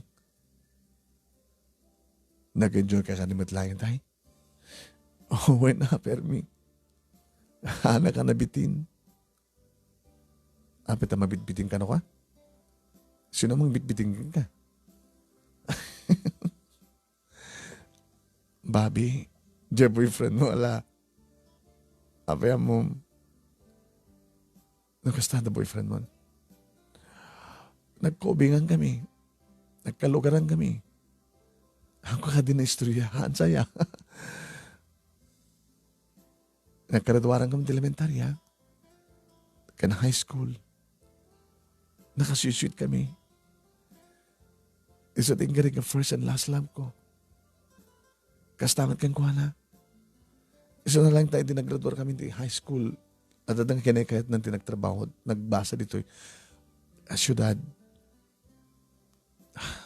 Nag-enjoy ka sa limatlayan tayo? Oh, why na, Permi? Hana ka nabitin. Apit na mabitbitin ka no ka? Sino mang bitbitin ka? Bobby, diya boyfriend mo, ala. Apaya mo, nakasta na boyfriend mo. Nagkobingan kami. Nagkalugaran kami. Ako ka din na istoryahan saya. Nagkaradwaran kami sa elementarya. Ka na high school. Nakasweet kami. Isa din ka rin first and last love ko. Kastamat kang kuha. Isa na lang tayo din naggraduar kami di high school. At adang kinekayat ng tinagtrabaho. Nagbasa dito. Syudad.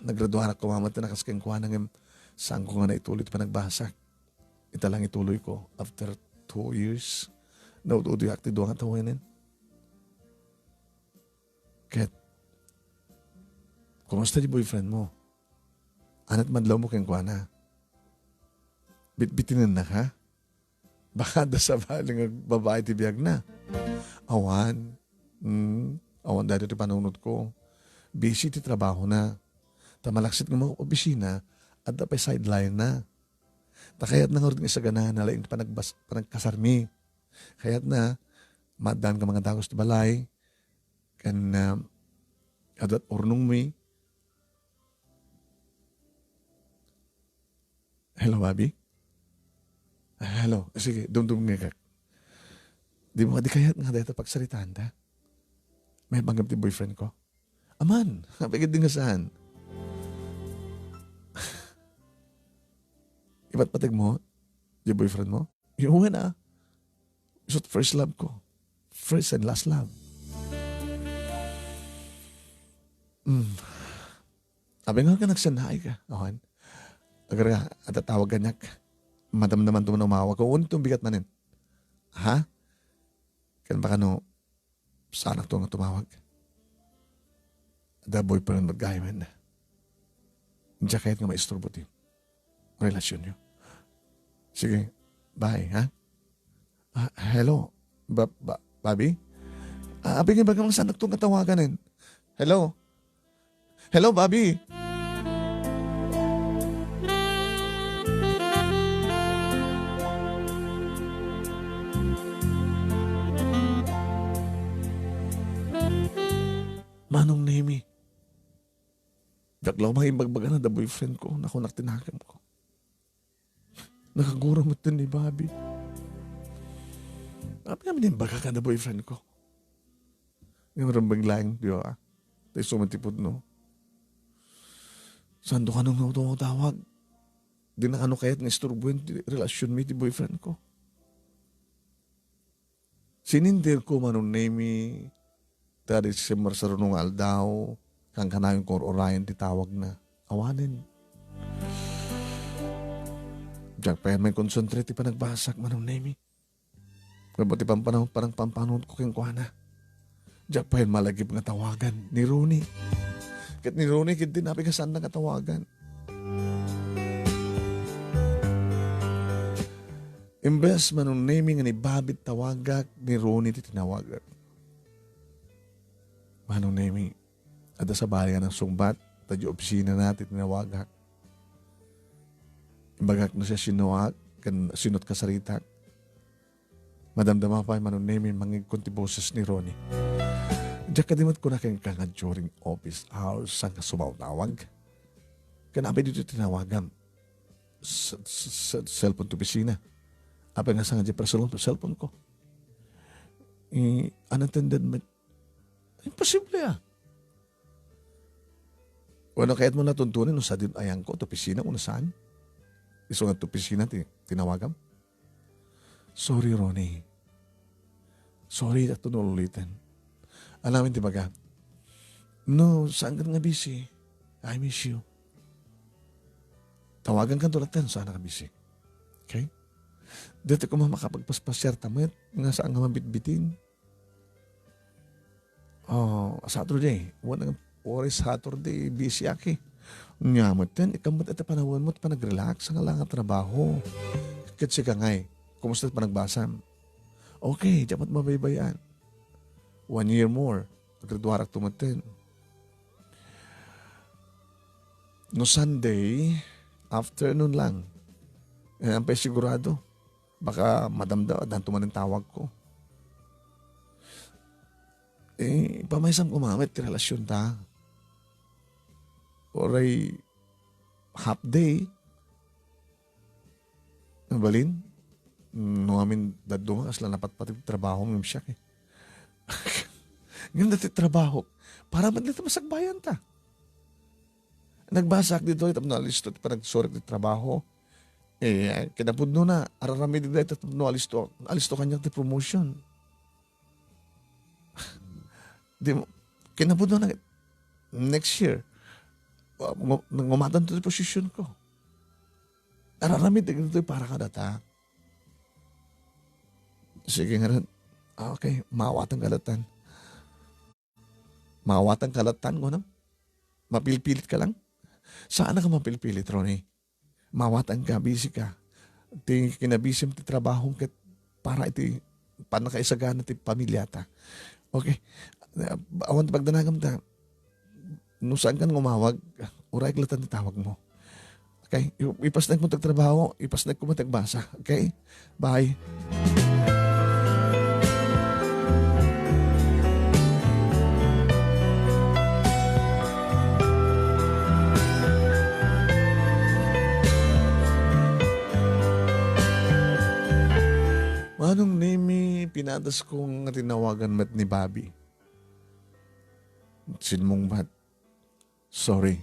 Nagraduhan ako mamat na nakaskang kuha ng saan ko nga na ituloy pa nagbasa. Ita lang ituloy ko after 2 years. Nautudo yung akti doon nga tawanin. Ket, kumusta di boyfriend mo? Anat madlaw mo keng kwa na. Bitbitinan na ka? Baka da sa baling ang babae ti biyag na. Awan. Awan dahil ti panunod ko. Busy ti trabaho na. Tamalaksit ng mga opisina at da pa sideline na. Takayat na nga rin sa ganahan na laing panagkasarmi. Kayat na, madan ka mga dagos ti balay. Kan adat ornong mi. Hello, Bobby? Hello. Sige, dumdum nga kak. Di mo ka di kayat nga dahil pagsaritaan ta. May banggap ti boyfriend ko. Aman, napigid din nga saan. Iba't patig mo, di boyfriend mo? Yung na. Isot first love ko. First and last love. Abi nga ka nagsanay ka. Awan. Agar nga, at tatawag ganyak. Madam naman ito umawag ko. Unitong bigat manin. Ha? Kan baka no, saan ito nga tumawag? The boyfriend mag-gayman na. Diyan kahit nga maisturbo ti relasyon nyo. Sige, bye, ha? Hello? Bobby? Abi nga bagang saan ito nga tawagan Hello? Hello, Bobby? Manong Nemi. Gaglaw mga imbagbaga na da boyfriend ko. Naku, naktinakam ko. Nakagura mo ito ni Bobby. Apa naman imbaga ka da boyfriend ko? Yung rambang lang, di ba? Tayo sumantipod, no? Saan do ka nung tawag? Di na ano kaya't nga isturbuin relasyon mi ti boyfriend ko. Sinindir ko Manong Nemi. Tadi si Marsarunong aldaw, kang kanayong kor orayan titawag na awanin. Diyak pa yan may concentrate pa nagbasak Manong Nemi. Kapati parang pampanod ko keng kuhana. Diyak pa yan malagip nga tawagan ni Rooney. Kat ni Rooney kit din napigasan na katawagan. Imbes Manong Nemi nga ni Babit tawagak ni Rooney titinawagan. Manong Nemi, ada sa bayan ng sungbat, tadyo opisina natin tinawagak. Imbagak na siya sinuwag, sinot kasaritak. Madamdama pa Manong Nemi, mangigkunti boses ni Ronnie. Diyak kadimot ko na kayong kanga during office hours sang kasumawtawag. Kanabi dito tinawagan sa cellphone to opisina. Apa nga sa nga personal cellphone ko. Unattended imposible Wala kaya't mo natuntunin no sa din ayang ko, opisina kung nasaan. Iso nga opisina, tinawagam. Sorry, Ronnie. Sorry, at ulitin. Alamin, di baga? No, saan ka nga busy? I miss you. Tawagan ka tulatan, saan ka busy? Okay? Dito ko makapagpaspasyar tamit, nga saan nga mabitbitin. Saturday. Wala nga oras Saturday. Busy aki. Nyamot yan. Ikamot ito panahon mo. Panag-relax. Ang lang ang trabaho. Kasi ka ngay. Kumusta pa nagbasam? Okay. Dapat mabaybayan. 1 year more. Pagkradwarak tumatin. No Sunday, afternoon lang. Ang pa sigurado. Baka madamda. Dan tumanin tawag ko. Pamaysam kumamit, relasyon ta. Oray, half day. Nabalin? No amin, dadunga, asla napat pati trabaho ng siyak Ngayon dati trabaho, para man dito masagbayan ta. Nagbasak dito, itap na alisto, panagsorek di trabaho. Kinapod no na, ararami dito, itap no alisto kanyang di promotion. Di mo, kinabud na next year, ngumatan to the position ko. Araramid, ito para ka data. Sige nga rin, okay, mawatang kalatan. Mawatang kalatan ko na. Mapilpilit ka lang. Saan ka mapilpilit, Ronnie? Mawatang ka, busy ka. Ti kinabisim ti trabaho ket para iti panakaisagana ti pamilya ta. Okay. Awan ti pagdanagam ta. No saan kan ngumawag, uray klatan ti tawag mo. Okay? Ipasnag mo tagtrabaho, ipasnag ko mo tagbasa. Okay? Bye. Manong name pinadas kong tinawagan mat ni Bobby. Sinmong mat. Sorry,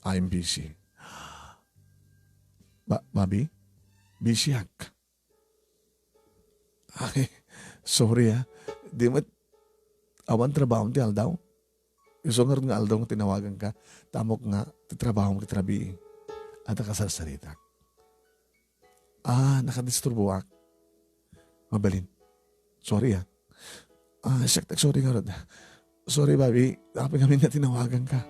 I'm busy. Bobby? Busy hak. Ay, sorry Di mat awan trabaho ti aldaw. Isongar nga aldaw nga tinawagan ka. Tamok nga, ti trabaho ti trabi. At nakasasarita. Nakadisturbo ak. Mabalin. Sorry sorry nga rod. Sorry, Bobby. Dapat kami na tinawagan ka.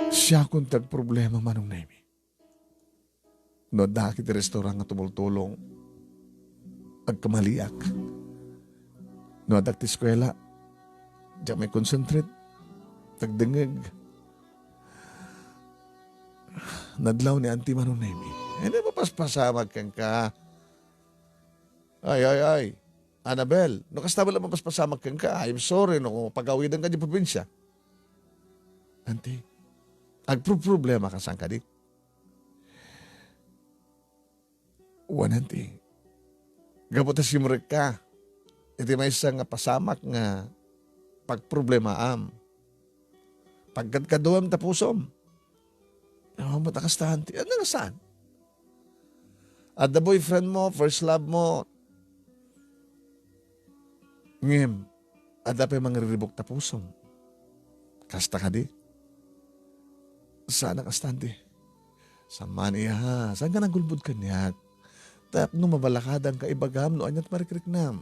Siya kung tag-problema manong Naimi. No, dakit restaurant nga tumultulong. Agkamaliak. No, adak ti eskwela. Diyak may concentrate. Tagdengeg. Nadlaw ni Auntie manong Naimi. Hindi mapaspasamag kang ka. Ay. Annabel, no kastabal ang mapaspasamag kang ka. I'm sorry, no, pag-awidan ka di probinsya. Auntie, agpro-problema ka saan ka di? Auntie, gabutas simurek ka. Iti may isang pasamak nga pagproblemaam. Pagkadkaduam tapusom. Matakas ta, Auntie. Ano nga saan? At the boyfriend mo, first love mo, ngem, at dapat mga riribok tapusom. Kasta ka di? Sana kastante. Sa maniya, saan ka nagulbud ka niya? Tap no mabalakadang kaibagam no anyat marikriknam.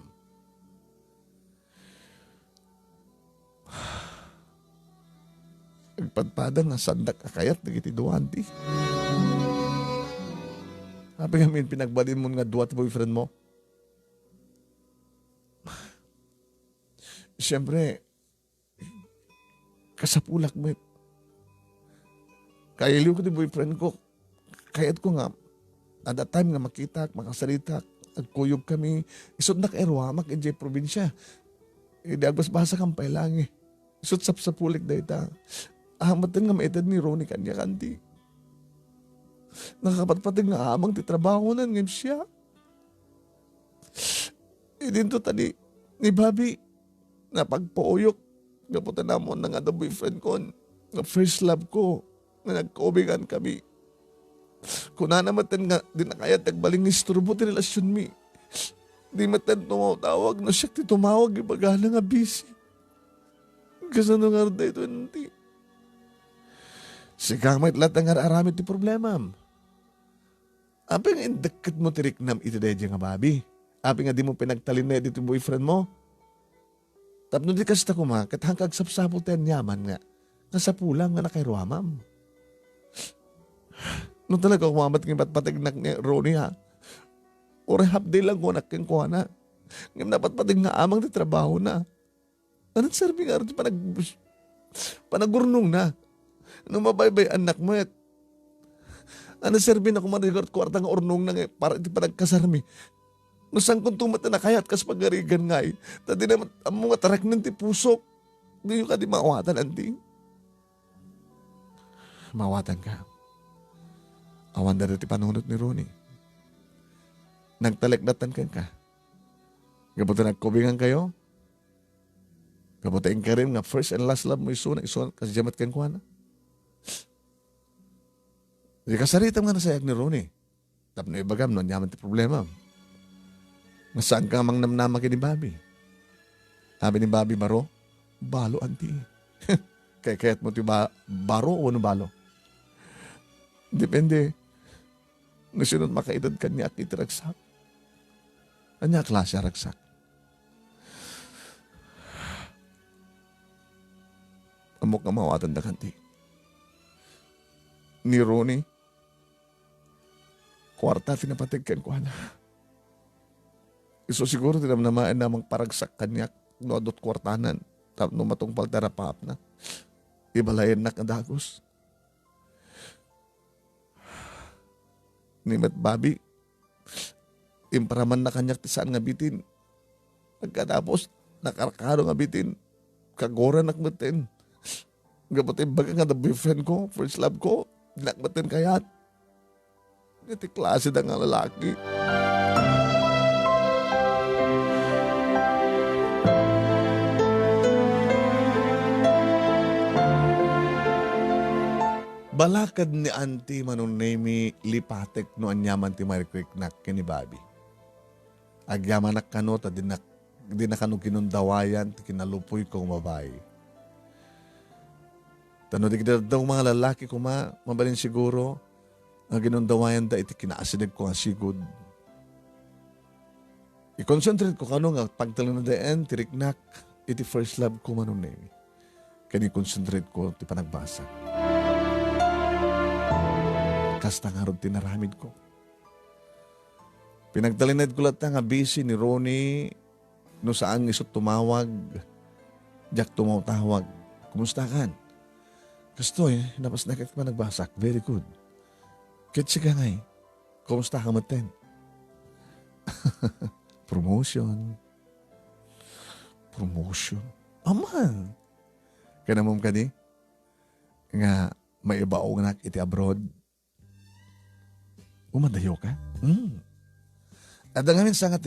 Agpadpadang nga sandak akayat nagiti duwanti. Sabi kami pinagbalin mo nga duwat boyfriend mo. Siyempre, kasapulak mo. Kailiw ko di boyfriend ko. Kayat ko nga, at that time nga makita, makasalita, agkuyog kami. Isod na kairwamak in probinsya. Hindi agbas-basa kang pailangi. Isod sapsapulik da ita. Ahamatan nga maitad ni Ronnie kanya kanti. Nakakapatpating nga amang titrabaho na ngayon siya. Idinto tadi ni Bobby na pagpuuyok. Gaputan na mo na nga the boyfriend ko. Nga first love ko. Na nagkaubigan kami. Kung nanamatan nga, di na kaya tagbaling ni isturbo ti relasyon mi. Di matan tumatawag na siya ti tumawag ibagana nga busy. Kasano nga rin ito nanti. Sigamit lahat ang aramit ti problema. Api nga indakit mo tiriknam iti dedya nga Bobby. Api nga di mo pinagtalin na iti boyfriend mo. Tapno di kasta kuma, katangkag sapsapot yan yaman nga. Nasapulang nga nakairuamam. No talaga kumamat ng patpatig ni Ronnie ha. O rehab day lang ko nakingkuha na. Ngayon dapat patig nga amang di trabaho na. Anong sarbi nga rin panagurnong na. Anong mabaybay anak mo at anong sarbi na kumarigot kwarta nga urnong na nga para iti panagkasarmi. No saan kung tumat na kayat kas pagarigan nga eh. Tadi naman ang mga tarak ng ti pusok. Hindi ka di mawatan anting. Mawatan ka. Awan dara ti panunot ni Ronnie. Nagtalekdatan ka. Gabuta nagkubingan kayo. Gabuta yung karim nga first and last love mo isun kasi jamat kang kuha na. Di kasaritam nga nasayag ni Ronnie. Tapno ibagam no, yaman ti problema. Nasaan ka mang namnama ni Bobby? Sabi ni Bobby Baro, balo anti. Kayat mo ti baro o ano balo? Depende. Nasunod makaitad ka niya at itiragsak. Anya klase ragsak? Amok nga mawatan na kanti. Ni Ronnie, kwarta tinapatigkan ko na. Iso siguro tinamnamaan namang paragsak kanyak no adot kwartanan. Tapno matong pagdarapap na. Ibalayan na kadagos. Ni Mat Babi, imparaman na kanyak ti saan nga bitin. Pagkatapos, nakarakaro nga bitin. Kagora nakmatin. Gabatin baga nga na boyfriend ko, first love ko, nakmatin kayat. Iti klase na nga lalaki. Balakad ni Auntie Manunemi lipatek no anyaman ti Marikwiknak kini Babi. Agyaman nak kano ta di na kano kinundawayan ti kinalupoy kong babae. Tano di daw mga lalaki ko mabalin siguro ang ginundawayan da iti kinaasinag ko nga sigud. I-concentrate ko kano nga pagtalang na daan tiriknak iti first love ko Manunemi. Kani concentrate ko ti panagbasa. Kasta nga ron tinaramid ko. Pinagtalinad ko lahat nga busy ni Ronnie no saan isot tumawag. Jack tumawag. Kumusta kan? Gusto napas na ka nagbasak. Very good. Kitsi ka ngay. Kumusta ka maten? Promotion. Aman. Kanamom ka di? Nga may ibaong nak iti abroad. Umadayo ka? At ang amin sa nga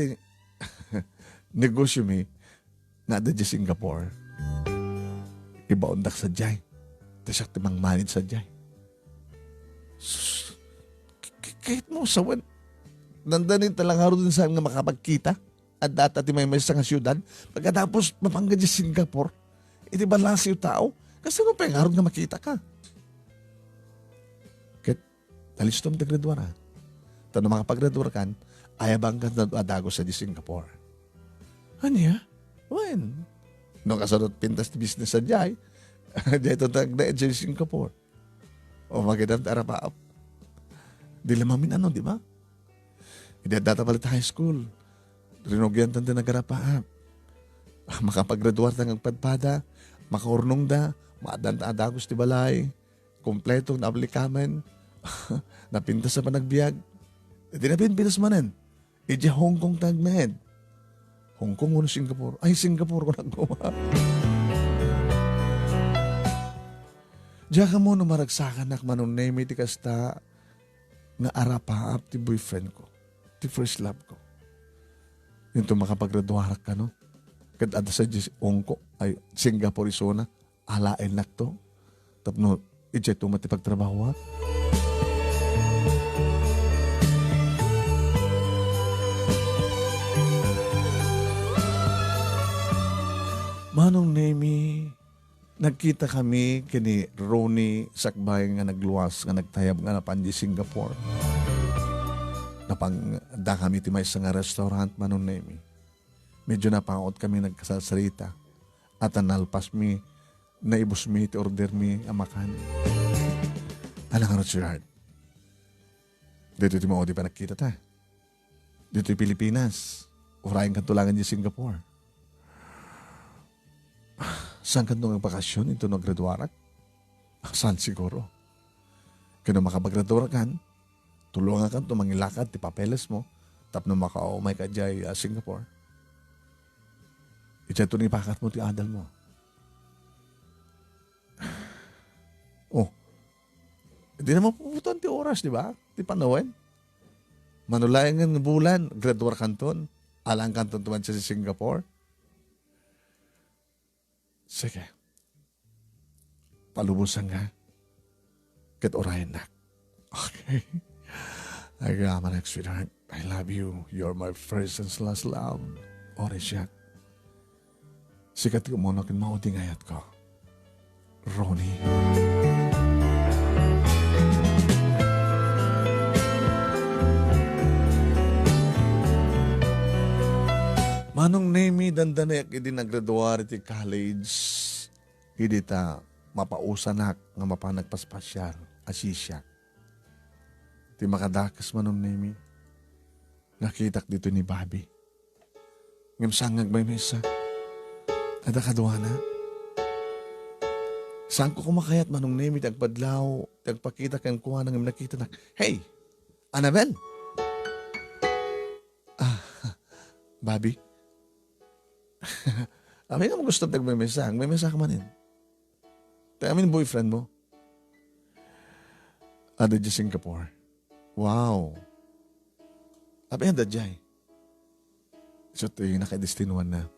negosyo mi na da di Singapore. Ibaundak sa jay. Tasak timang manid sa jay. Kahit mo sawan. Nandanin talang haro din sa nga makapagkita. At data ti may sa nga siyudad. Pagkatapos mapangga di Singapore. Iti balas yung tao. Kasi nung pengarod nga makita ka. Kahit alistom ti graduara. Tano makapag-graduar kan, ayabang ka na adagos sa di Singapore. Anya? When? No kasunod pintas ti business sa jay, jay ito nagdaed sa Singapore. O magandang arapaap. Di lamamin di ba? Hindi data palit high school. Rinogyan tanda nagarapaap. Makapag-graduar ng agpadpada, makaurnong da, maadan adagos ti balay, kompletong naaplikamen, napintas sa panagbiag. Di na pinpinas manen. Iji Hong Kong tagmed. Hong Kong o Singapore? Ay, Singapore ko nagkuha. Diya ka mo maragsakan nak Manunemi ti kasta nga arapaap ti boyfriend ko. Ti first love ko. Yung to makapaggraduarak ka no? Kadada sa Hong Kong, ay Singapore isona, alain nak to. Tapno, iji to matipagtrabaho at. Manong Nemi, nagkita kami kini Ronnie sakbay nga nagluwas nga nagtayab nga napan di Singapore. Napangda kami ti may nga restaurant Manong Nemi. Medyo napangot kami nagkasasarita at analpas mi naibos mi ti order mi amakan. Alang ano Gerard? Dito ti mo di pa nakita ta. Dito ti Pilipinas. Urayan kantulangan di Singapore. Saan ka nung bakasyon ito nung graduarak? Saan siguro? Kaya makapag-graduarak kan, tulungan ka ito mangilakad, ti papeles mo, tapno makaumay ka dyan Singapore. Ito ito nipakat mo ti adal mo. Oh, hindi na mapuputuan ti oras, di ba? Ti panawin. Manulayan ng bulan, graduar kanton, alang kanton tuman siya sa Singapore. Sige. Palubusan nga. Kat orayan na. Okay. I got my next sweetheart. I love you. You're my first and last love. Oras yan. Sikat ko muna kin mauding ayat ko. Ronnie. Manong Nemi dandanayak idi nagraduar iti college. Idi ta mapausanak nga mapanagpaspasyal asisyak. Ti makadakas manom nemi. Nakitak dito ni Bobby. Ngam sangag may mesa. Ada kadwa na. Saan ko kumakayat manong nemi tagpadlaw, tagpakita kang kuha nang nakita na, hey, Annabel! Bobby? Amin nga mo gusto tagmamesa. May mesa ka manin. Tayo amin boyfriend mo. Ada di Singapore. Wow. Abi ang dadyay. So ito yung nakadestinuan na.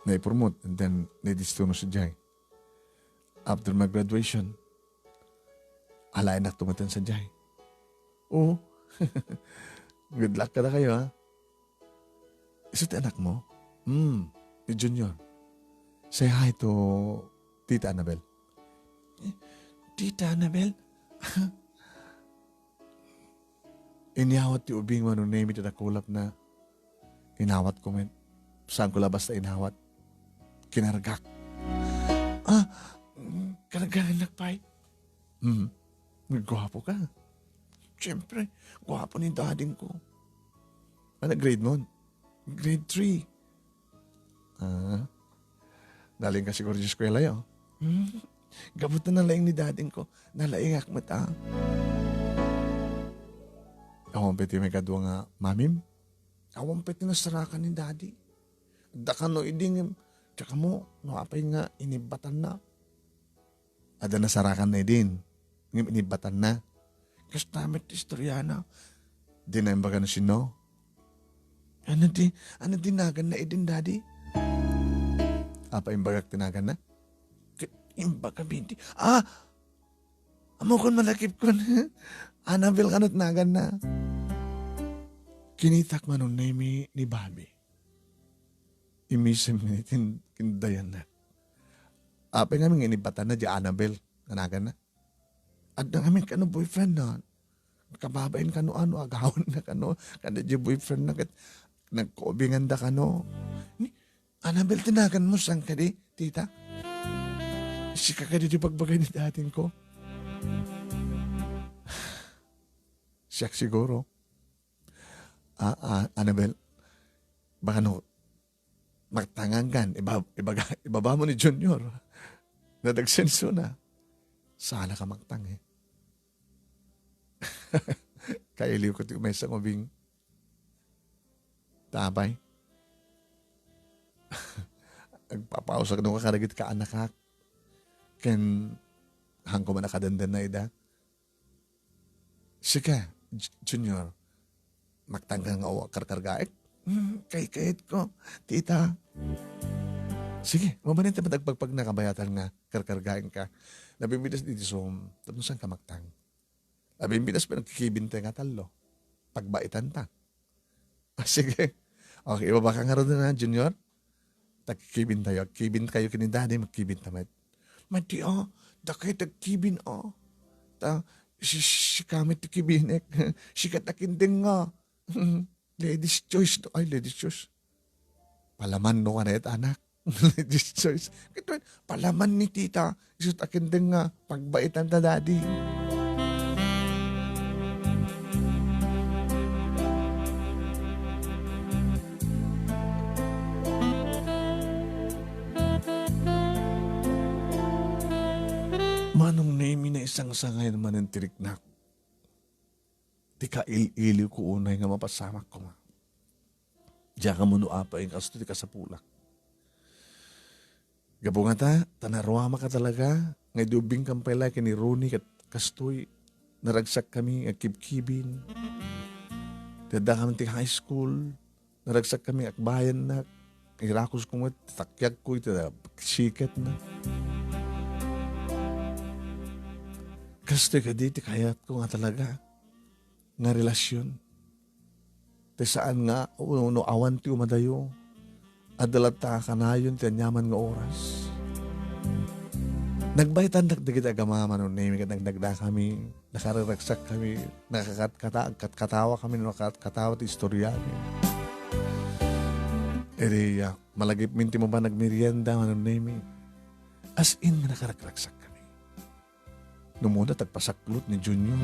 Na-promote and then na-destino si Jai. After my graduation, alain na tumatan sa Jai. Oo. Good luck ka na kayo, ha? Isot anak mo? Ni Junior. Say hi to Tita Annabel. Tita Annabel? Inihawat ti ubing mo nung name ito nakulap na inawat ko men. Saan ko labas na inawat? Kinaragak. Karagahan nagpay. Gwapo ka. Siyempre, gwapo ni dading ko. Ano grade mo? Grade 3. Daling ka siguro sa eskwela yun. Gabot na nalaing ni dading ko. Nalaing akmat ah. Awang peti may kadwa nga, mamim, awang peti na sarakan ni daddy. Daka no iding, tsaka mo, no apay nga, inibatan na. Ada na sarakan na idin, inibatan na. Kas tamit istorya na. Di na imbaga na sino. Ano dinagan na idin, daddy? Apa imbagak tinagan na? Imbaga binti. Amo kon malakip kon. Annabel kanot nagan na. Kinitak man nun ni Bobby. Imisim nitin kindayan na. Apay nga mga inibatan na di Annabel. Kanagan na. At na kami kano boyfriend na. Kababain kano ano. Agawan na kano. Kada di boyfriend na. Nagkobingan da kano. Annabel tinagan mo sang ka di, tita? Sika ka di pagbagay ni dating ko. Siyak siguro. Annabel, baka no, magtangangan, ibaba mo ni Junior. Nadagsenso na. Sala ka magtang eh. Kailiw ko ti umesa ngobing tabay. Agpapausa ka nung kakaragit ka anak ka. Ken hang ko man nakadandan na ida. Sika, Junior, magtanggang nga karkargaik. Kay-kayit ko, tita. Sige, mabanin tayo matagpagpag nakabayatan nga karkargain ka. Nabimbidas dito so, tapos saan ka magtang? Nabimbidas pa nagkikibintay nga talo. Pagbaitan ta. Sige. Okay, ibaba ka nga rin na, Junior. Tagkibin tayo. Kibin kayo kinindadi, magkibin tamat. Mati dakay tagkibin si kamit tikibinek. Sikat akinding nga. Ladies choice. Ay, ladies choice. Palaman no kanayat anak. Ladies choice. Kito, palaman ni tita. Isut akinding nga. Pagbaitan ta daddy. Manong name na isang sangay naman ng tiriknak. Di ka iliw ko unay nga mapasamak ko ma. Diya ka muno apa yung kasto di ka sa pulak. Gabo nga ta, tanarwama ka talaga. Ngay dubing kampela kini Rooney kat kastoy. Naragsak kami ang kibkibin. Dada kami ting high school. Naragsak kami akbayan na. Irakos ko mo, takyag ko ito, sikat na. Kastoy ka dito, kayat ko nga talaga. Nga relasyon. Te saan nga, no awan ti umadayo. Adalata ka na yun, ti anyaman nga oras. Nagbaitan nagdagit agama no name kat nagdagda kami, nakararagsak kami, nakakatawa kami, nakakatawa ti istorya. Malagip minti mo ba nagmerienda no name. As in nga nakarakragsak kami. Numuna tagpasaklot ni Junior.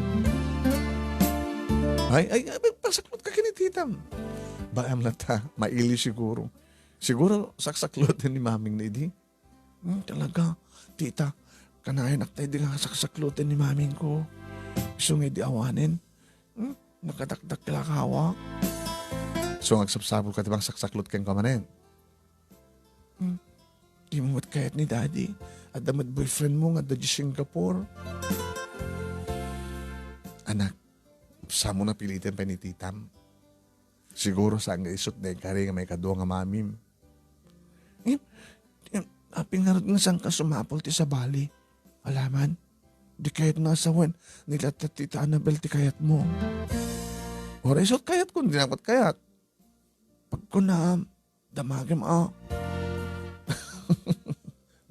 Ay, pasaklot ka kinititam. Baam lang ta, maili siguro. Siguro saksaklot ni maming na idi. Talaga, tita, kanayan aktay di nga saksaklotin ni maming ko. Gusto nga di awanin. Nakatakdak kila kahawak. So, agsapsabol ka tibang saksaklot kang kamanin. Di mo kayat ni daddy. At damat boyfriend mo nga da di Singapore. Anak, sa mo na pilitin pa ni titam. Siguro sa nga isot na kari nga may kadua nga mamim. Aping narod nga sang ka sumapol ti sa bali. Alaman, di kayat nasawan. Nilatat ti Annabel ti kayat mo. O isot kayat ko, hindi nakot kayat. Pag ko na, damagam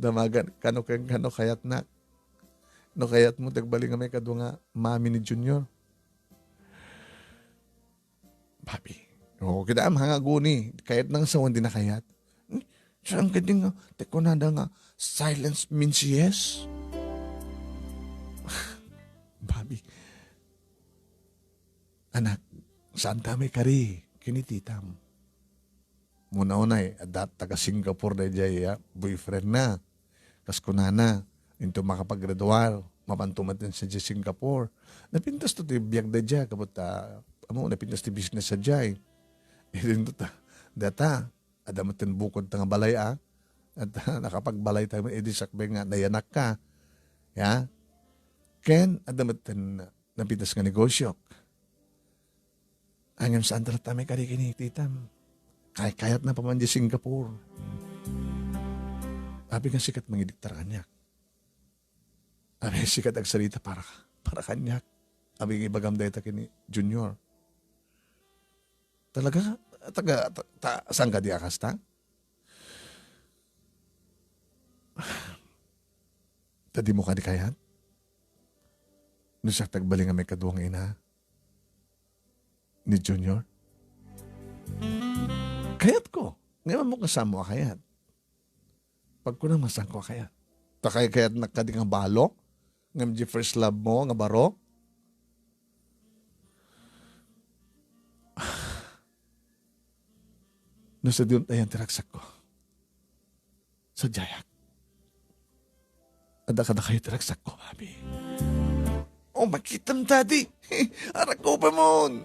damagan, kano kayat na. No kayat mo, tagbali nga may kadwa nga mami ni Junior. Papi, kita am hanga guni, kayat nang sawan din na kayat. Saan ka din nga, teko na nga, silence means yes. Papi, anak, saan tamay kari, kinititam. Muna-unay, adat taga Singapore na jaya, boyfriend na. Kas kunana, into makapaggradual, mapantumatin sa Singapore. Napintas to biyag na dya, kapot napintas ti business sa jay. Ito data, adamatin bukod nga balay at nakapagbalay tayo, sakbe nga, nayanak ka. Ya? Ken, adamatin napintas nga negosyo. Hanggang saan talaga may karikini, titam. Kayat na pa man di Singapore. Abi nga sikat mangidiktar kanyak. Abi sikat agsalita para kanyak. Abi nga ibagam dahil kini Junior. Talaga? Saan ka di akas ta? Tadi mo ka di kayat? Nung siya tagbali nga may kaduwang ina ni Junior? Kayat ko. Ngayon mo kasama kayat. Pag ko na masang ko kayat. Kayat nakadi nga balo. Ngam di first love mo, nga baro. Nasa diyon tayong tiraksak ko. Sa Jayak. Ada kayo tiraksak ko, mami. Oh, makitam, daddy. Arak ko pa mon.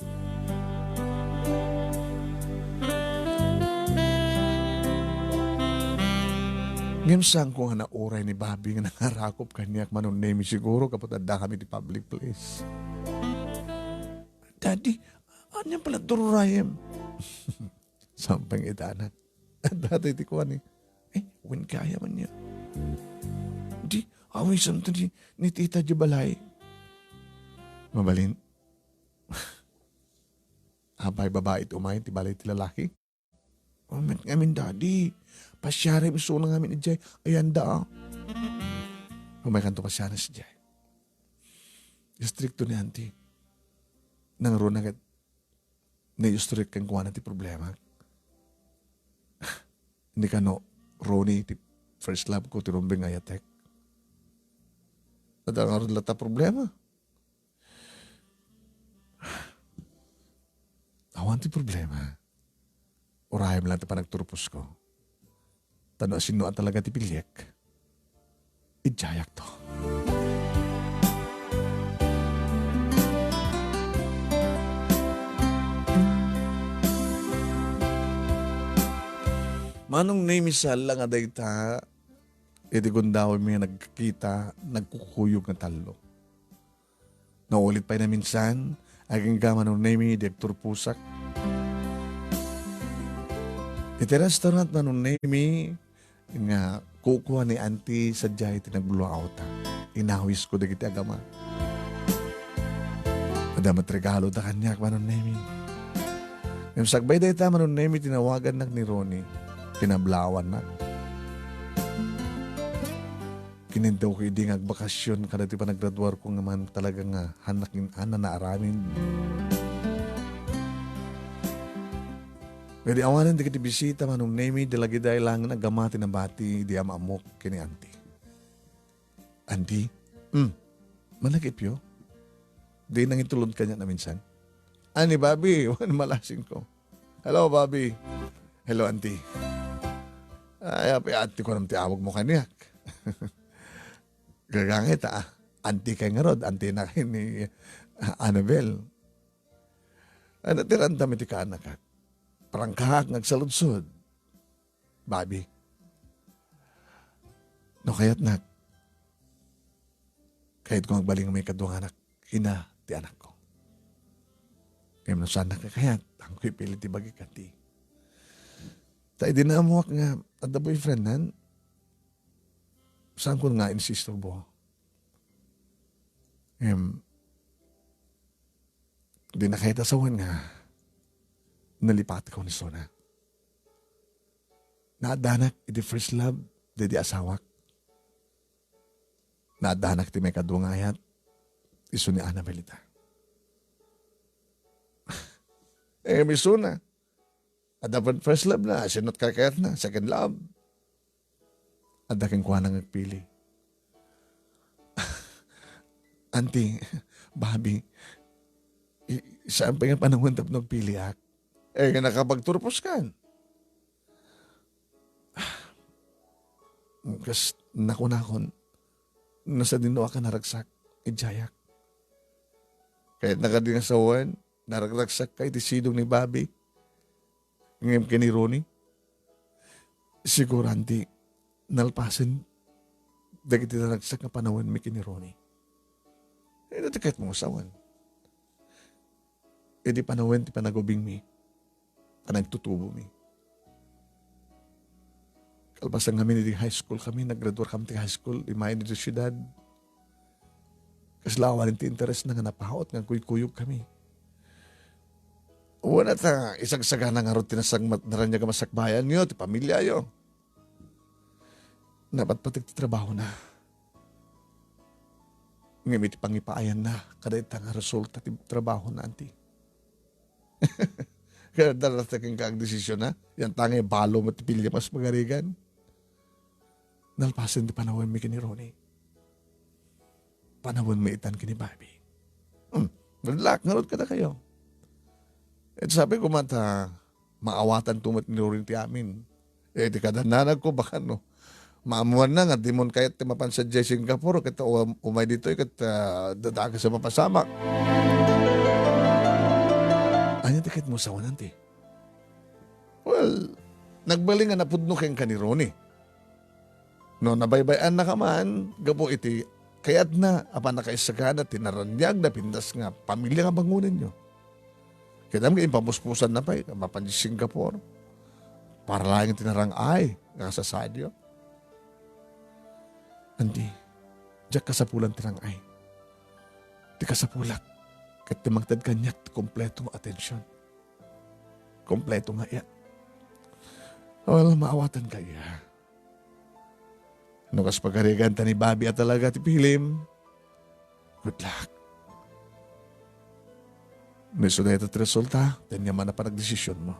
Ngayon saan ko nga nauray ni Bobby nga nangarakop kanyak manon name siguro kapag ada kami di public place. Daddy, ano pala dururayem? Sampang itanan. At dati ti ko ni, when kaya man niya. Di, away santo ni Tita Jubalay. Mabalin. Abay babae tumayin, ti balay ti lalaki. Ngamin daddy, pasyari miso na ngamin ni Jay, ayan da. Umay kanto pasyari si Jay. Stricto ni auntie. Nangro na kat, na-strict kang kuha na ti problema. Hindi ka no, Ronnie, ti first love ko, ti Rumbeng Ayatek. At ang aron lata problema. Awan ti problema. Urahim lang ti panagturpos ko. Tano sino talaga ti pilyek. Idjayak to. Manong naimisal lang nga dayta, iti gundawin mo yung nagkikita, nagkukuyog ng talo. Naulit pa na minsan, aging gaman ng naimi, Direktor Pusak. Iti restaurant na nung naimi, nga kukuha ni auntie sa jay tinagbuluang auta. Inawis ko dagiti agama. Adamat regalo da kanyak manong naimi. Yung sagbay dayta manong naimi, tinawagan na ni Ronnie. Pinablawan na. Kinindaw ko hindi nga bakasyon kada ti pa naggraduar ko naman talaga nga hanakin ana na aramin. Pwede awanan di kiti bisita manong nemi dalagi dahil lang nagamati na bati di amamok kini auntie. Andy, managipyo. Di nang itulod ka niya na minsan. Ani, Bobby, wan malasing ko. Hello, Bobby. Hello, Auntie. Ay, ati ko nang tiawag mo kaniyak. Gagangit, Auntie kay nga rod, Auntie na kay ni Annabelle. Ano, tiranda mi ti ka anak ka. Parang kahak, nagsaludsod. Bobby. No, kaya't nak. Kahit kung magbaling may kaduang anak, ina ti anak ko. Ngayon na sana ka kayat, ang ko'y pilit ti bagi kati. Tayo din na amuak nga, at the boyfriend nan, saan ko nga insisto bo? Di na kahit asawan nga, nalipat ko ni Sona. Naadanak, iti first love, di asawak. Naadanak ti may kadungayat, iso ni Annabelita. Miso na. At dapat first love na, sinot kakayat na, second love. At daking kuha nang nagpili. Auntie, Bobby, saan pa nga panahon tap nagpili ak? Nakapagturpos kan. Kas nakunakon, nasa dinawa ka naragsak, ijayak. Kahit nakadingasawan, naragsak kay ti sidong ni Bobby. Ngayon kini Ronnie. Siguro, Auntie, nalpasin, dagiti naragsak na panahon mi kini Ronnie. Natikait mo asawan. Di panahon, ti panagubing mi, panagtutubo mi. Kalpasan kami di high school kami, nag-graduate kami di high school, imayin dito syudad. Kaslawan ti interest na nga napahot, nga kuyog kami. Wala ta, isang sagana nga ron tinasang naranya ka masakbayan nyo, ti pamilya yo. Napat patik ti trabaho na. Ngayon ti pangipaayan na, kada ita nga resulta ti trabaho na, Auntie. Kaya darating ka ang desisyon na, yan tangay balo mo ti pilya mas magarigan. Nalpasan ti panahon mi kini Ronnie. Panahon mi itan kini Bobby. Nalak, nalod ka na kayo. At sabi ko mata, maawatan tumat ni Ronnie ti amin. Di kadananag ko baka no, maamuan na nga, di mo kahit timapan sa Singapore, kita umay dito, dadaga sa mapasamak. Ano tikit mo sa wananti? Well, nagbaling nga napudno kayong kanironi. No, nabaybayan na ka man, gabo iti, kaya't na, apa nakaisagana, tinaranyag na pindas nga, pamilya nga bangunin nyo. Kaya naman pamuspusan na pa, mapan di Singapore. Para lang yung tinarang ay, nga sa sadyo. Andi, diyak kasapulan tinang ay. Di kasapulak. Kat timangtad kanyak ti kompleto atensyon. Kompleto nga iya. Well, maawatan ka iya. Ano kas pagkarigan ta ni Bobby at talaga ti pilim. Good luck. Niso na ito ti resulta, then yaman na pa nagdesisyon mo.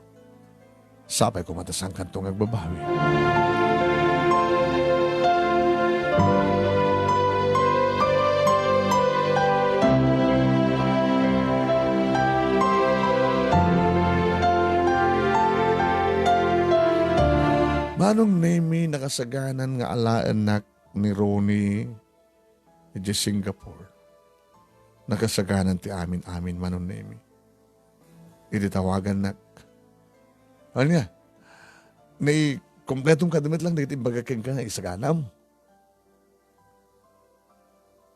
Sapay ko matasang kantong agbabawi. Manong name nakasaganan nga alaanak ni Ronnie di Singapore. Nakasaganan ti amin manong name. Iditawagan nak. Ano nga? Ni kompletong kadamit lang dagiti bagakeng ka nga isaganam.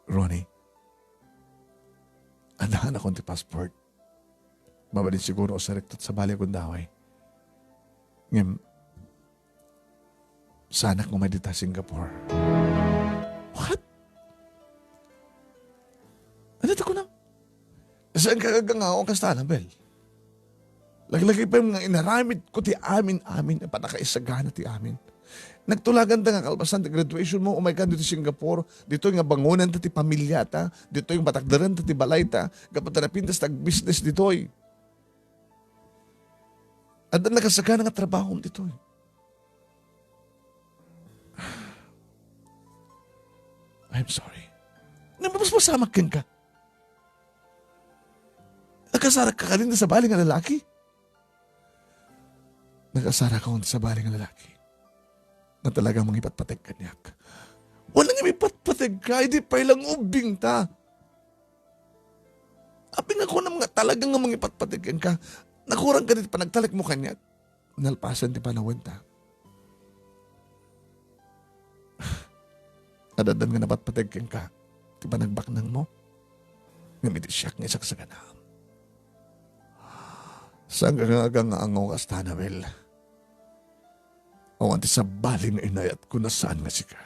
Ronnie, andahan akong ti passport. Mabalin siguro sa rektot sa bali akong daway. Ngem, sana kung may dita Singapore. What? Ano ito ko na? Saan ka gagangaw ang kasta, Annabel? Lagi-lagi pa yung mga inaramid ko ti amin, panakaisagana ti amin. Nagtulagan ta nga kalpasan ti graduation mo, umay ka dito Singapore, dito yung bangunan ta ti pamilya ta, dito yung batakdaran ta ti balay ta, kapat na pintas tag-business dito eh. At nakasagana nga trabaho dito eh. I'm sorry. Mas masama ken ka. Nakasara ka rin sa bali nga lalaki. Nakasara ka sa bali nga lalaki. Na talagang mangipatpateg kanyak. Walang ipatpateg ka, hindi pa ilang ubing ta. Aping ako na mga talagang nga mangipatpateg ka. Nakurang ka dito pa nagtalik mo kanyak. Nalpasan di pa nawenta. Adadan nga napatpateg ka. Di ba nagbaknang mo? Ngamit siyak nga isak sa ganam. Saan ka nga angaw kas Tanabel? O anti sa bali nga inayat ko na saan nga sika.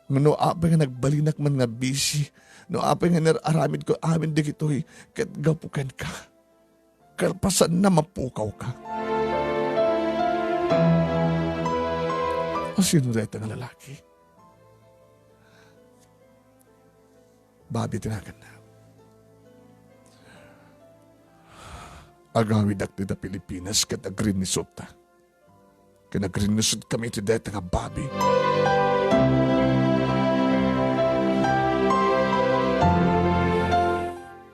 No apay nga nagbalinak man nga busy. No apay nga nararamid ko amin di kito'y kat gapukan ka. Kalpasan na mapukaw ka. O sino dito nga lalaki? Babi tinagan na. Agawid ak da Pilipinas kat agrinisot ta. Kanagrinisot kami ti deta nga babi.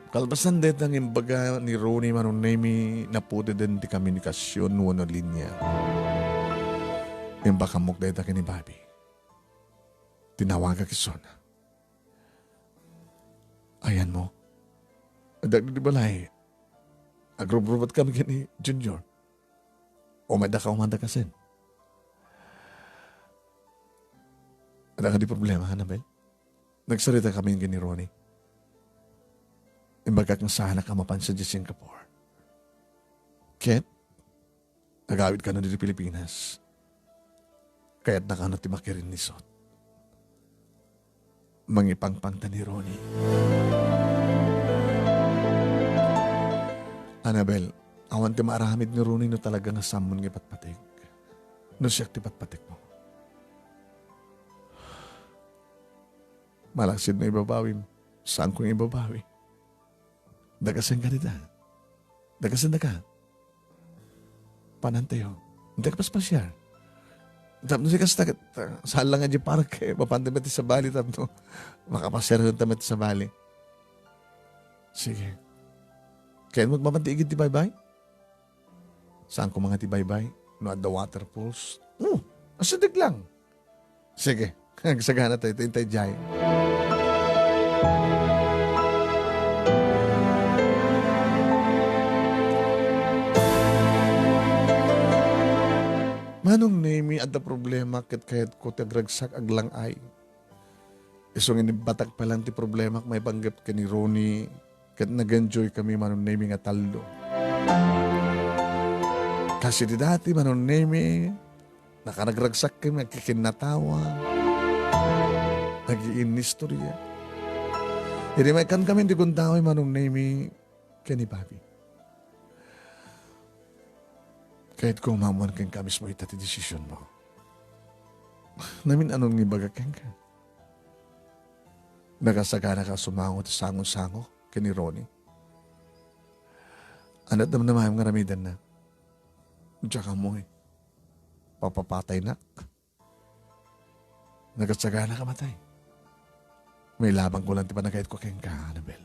Kalbasan deta ng imbaga ni Ronnie Manonemi na po din ti komunikasyon wano linya. Imbaka mok deta kini babi. Tinawaga kison. Ayan mo. Adag di balay. Agrobrobat kami kini Junior. O may daka umanda kasin. Ada ka di problema, Annabel? Nagsarita kami kini Ronnie. Imbaga kang sana ka mapansin di Singapore. Ket, nagawid ka na di Pilipinas. Kaya't nakano ti makirin ni Sot. Mangipangpang ta ni Ronnie. Annabel, awan ti maaramid ni Ronnie no talaga nga samon ng ipatpatig. No siyak ti patpatig mo. Malaksid na ibabawi mo. Saan kong ibabawi? Dagasan ka nita. Dagasan na ka. Panantayo. Hindi ka paspasyar. Tapos si kastak, saan lang nga di parang kayo, mapandamit sa bali, tapos makapasyar yung tamit sa bali. Sige. Kaya magmamantigid ti bye-bye? Saan ko mga ti bye-bye? No at the waterfalls? Asadig lang. Sige, nagsagana tayo, tintay jay. Manong nemi at the problema ket kayat ko tagragsak aglang ay. Isong inibatak pa lang ti problema may panggap ka ni Ronnie ket nag-enjoy kami manong nemi nga taldo. Kasi di dati manong nemi nakanagragsak kami nagkikinatawa nag-iinistorya. Hindi may kan kami di kuntaway manong nemi kani Bobby. Kahit kung mamuan kang kamis mo itati desisyon mo. Namin anong nibaga kang ka. Nagasagana ka sumangot sango-sango kani Ronnie. Anat naman naman nga ramidan na. Tsaka mo papapatay na. Nagasagana ka matay. May labang ko lang tipa na kahit ko kang ka, Annabel.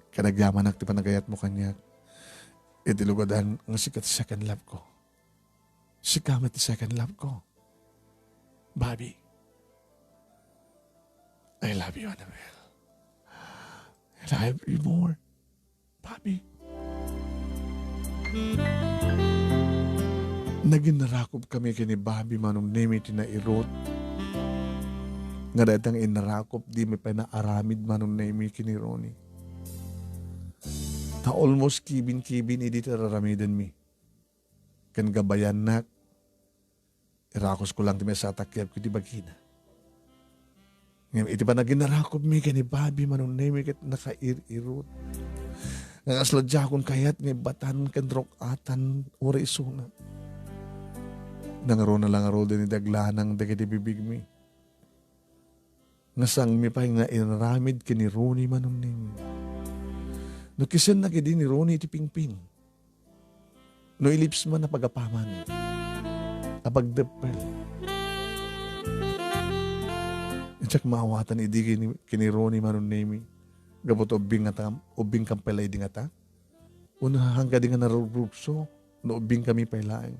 Kanagyaman ak tipa na gayat mo kanya. Itilugadan nga sikat second love ko. Sikamat ti second love ko. Bobby. I love you, Annabel. And I love you more. Bobby. Naging narakop kami kini Bobby manong nemi tinairot. Nga datang inarakop di may panaaramid manong nemi kini Ronnie. Ta almost kibin-kibin idi tararamidan mi. Kan gabayan nak. Irakos ko lang ti may satakyab ko di bagina. Ngayon iti pa naging narakop mi kani Bobby manong nemi ket nakair-irot. Nangasladya akong kayat nga batan kan rokatan ura isuna. Nangaro na lang aro din ni daglanang dagiti bibig mi. Ngasang mi pa nga inaramid kini Ronnie manong nemi. No kisan na kidi ni Ronnie iti pingping. No ilips man na pagapaman. Apagdepel. Tsak maawatan idi kini Ronnie manon nemi. Gabot ubing kang pelay di nga ta. Una hangga di nga narurugso, no ubing kami pailaeng.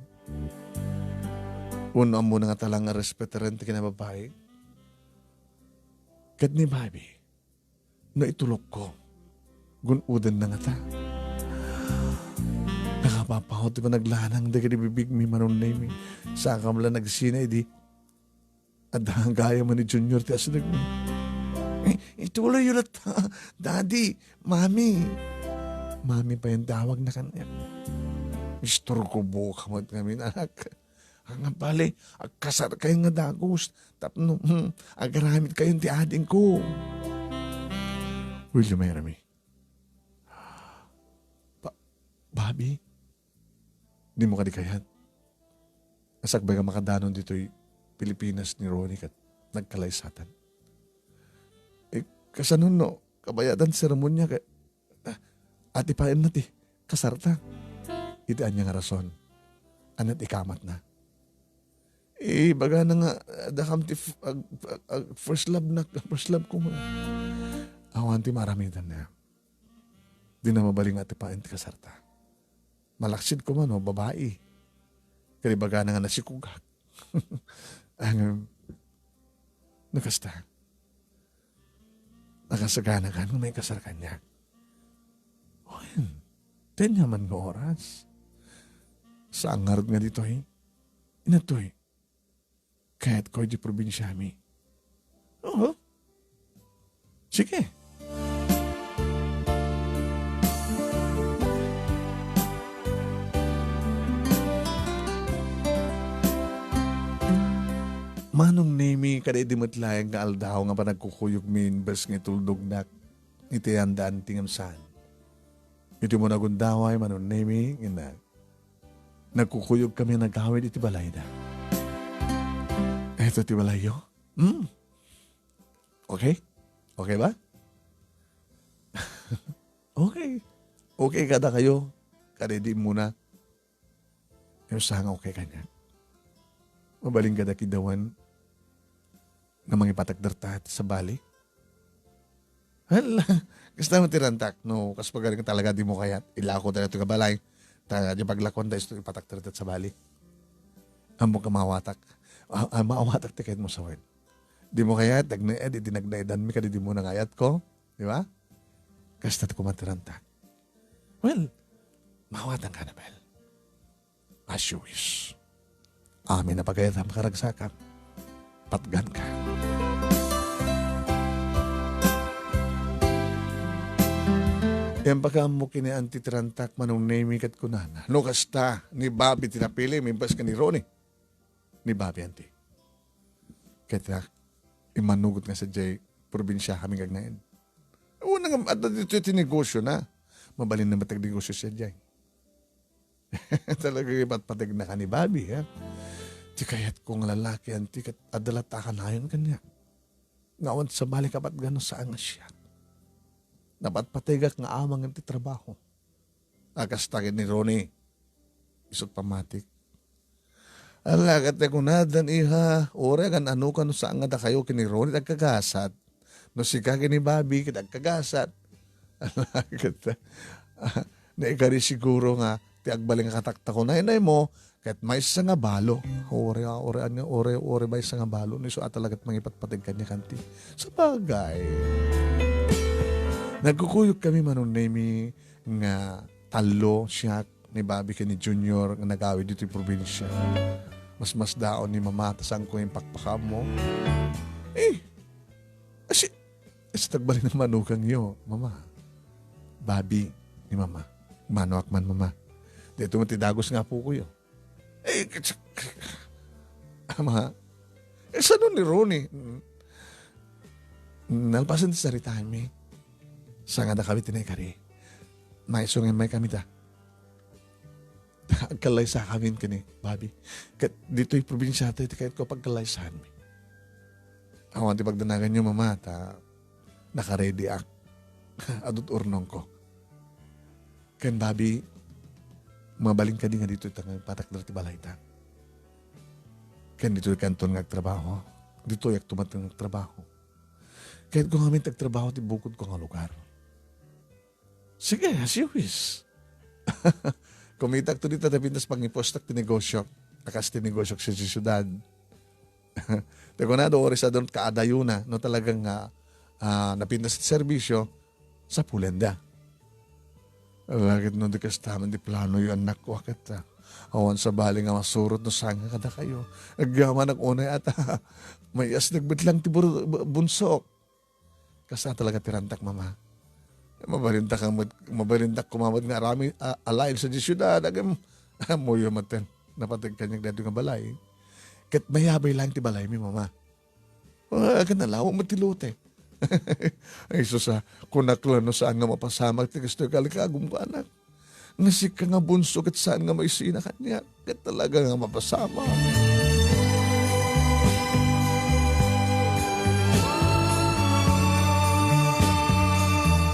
Una mo na nga talang nga respetaren ti kinababae. Kat ni Babi, na itulok ko, gunudan na nga ta. Nakapapahot di ba naglanang di ka di bibig mi manon nemi. Sa kamla nagsinay di. At gaya man ni Junior ti asinag mo. Ituloy yun at Daddy, Mami. Mami pa yung tawag na kanya. Mistor ko buka mo kami anak. Ang bali, agkasar kayo nga dagos. Tapno, agaramit kayo ti ading ko. Will you marry me? Bobby, di mo kadikayat. Asakbay ka makadanon dito'y Pilipinas ni Ronnie kat nagkalaysatan. Kasanon no, kabayadan seremonya kay ati paen na ti, kasarta. Iti anya nga rason. Anat ikamat na. Baga na nga, dakam ti first love ko mo. Awan ti maramitan na. Di na mabaling ati paen ti kasarta. Malaksid ko man o, babae. Kaya baga na nga nasikugak. Nakasta. Nakasagana ka nung may kasar kanya. Tenyaman nga oras. Sa angarod nga dito inatoy. Kahit ko'y di probinsyami. Oo. Sige. Manong nemi kada di matlayang nga aldaw nga pa nagkukuyog min bas nga tuldog na iti handaan tingam saan. Iti mo nagundaway manong nemi nga nagkukuyog kami nagawid iti balay na. Eto ti balayo? Okay? Okay ba? Okay. Okay kada kayo. Kada di muna. Yung saan okay kanya. Mabaling kada kidawan nga mga ipatagdartat sa bali. Hala, gusto mo tirantak, no? Kas pagaling talaga di mo kayat. Ilako tayo ito kabalay. Di paglakon tayo ito ipatagdartat sa bali. Amo ka mawatak. Maawatak ti kahit mo sa word. Di mo kayat, dinagnaedan mi ka di mo nangayat ko. Di ba? Kasta ko matirantak. Well, mawatan ka na, Bel. As you wish. Amin na pagayat ang karagsakan. Patgan ka. Yan baka mo kini antitrantak manong name kat kunana. No kasta ni Bobby tinapili, mimbas ka ni Ronnie. Ni Bobby anti. Kaya imanugot nga sa Jay, probinsya kami gagnain. Unang at dito tinegosyo na. Mabalin na matag-negosyo siya Jay. Talaga iba't patag na ka ni Bobby, ha? Di kaya't kong lalaki, anti kat adalata ka na yun kanya. Ngawan sa balik kapat gano'n saan nga siya. Dapat patigak nga amang ang titrabaho. Akastagin ni Ronnie. Isot pamatik. Alagat na kunadan iha. Ora kan ano ka no saan nga da kayo kini Ronnie nagkagasat. No si kagin ni Bobby kitagkagasat. Alagat na. Naikari siguro nga tiagbaling katakta ko na inay mo. Kahit may isa nga balo. Ore ba isa nga balo. Niso at talagat mangipatpatig kanya kanti. Sa bagay. Nagkukuyog kami manon nemi nga talo siya ni Bobby ka ni Junior nga nagawid dito yung probinsya. Mas daon ni Mama tasang ko yung pakpaka mo. Asi tagbali ng manukang yo, Mama. Bobby ni Mama. Manuak man Mama. Dito mo tidagos nga po ko yo. Ama, saan ni Ronnie? Nalpasan ti saritahan mi. Sa nga da kami tinay May sungin may kami da. Agkalay sa kami kani, Bobby. Dito'y probinsya tayo, kahit ko pagkalaysahan mi. Awan ti pagdanagan nyo, Mama, naka-ready ak. Adot urnong ko. Kan Bobby, mabaling ka din nga dito itang patakdar ti balay ta. Kan dito kanton nga trabaho. Dito yak tumatang trabaho. Kahit kung kami tagtrabaho ti bukod ko nga lugar. Sige, as you wish. Kumitak to dito tapintas pangipostak ti negosyo. Akas ti negosyo sa siyudad. Pero na doon sa doon kaadayo na no talagang napintas ti serbisyo sa Pulenda. Lagit no di kastaman di plano yung anak ko akit awan sa bali nga masurot no sanga kada kayo. Agyaman ang unay at may asnagbit lang ti bunsok. Kasi talaga tirantak mama. Mabalintak kumamad nga arami alive sa siyudad. Agam moyo maten. Napatag kanyang dado nga balay. Kat mayabay lang ti balay mi mama. Agad na lawang matilute. Ay susa, kunakla no saan nga mapasamak ti gusto kalikagong ko anak. Ngasik ka nga bunso kat saan nga may sina kanya. Kat talaga nga mapasama.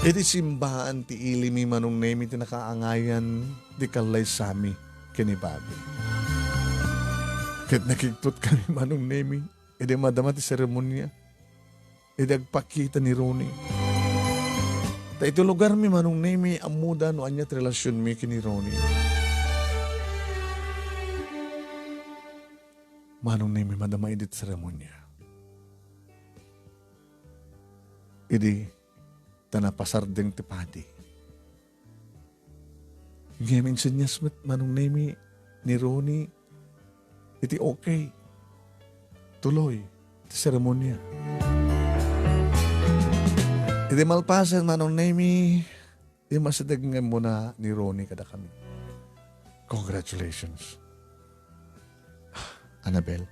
Iti simbahan ti ilimi manong nemi ti nakaangayan di kalay sami kinibabi. Kat nakiktot kami manong nemi, edi madama ti seremonya, edi agpakita ni Ronnie. Ta ito lugar mi manong nemi amuda no anya ti relasyon mi kini Ronnie. Manong nemi madama edi ti seremonya. Edi tanapasardeng ti padi. Ngayon sinyas manong nemi ni Ronnie, iti okay. Tuloy, ti seremonya. Iti malpasan manong nemi, iti masadagyan mo na ni Ronnie kada kami. Congratulations. Annabel.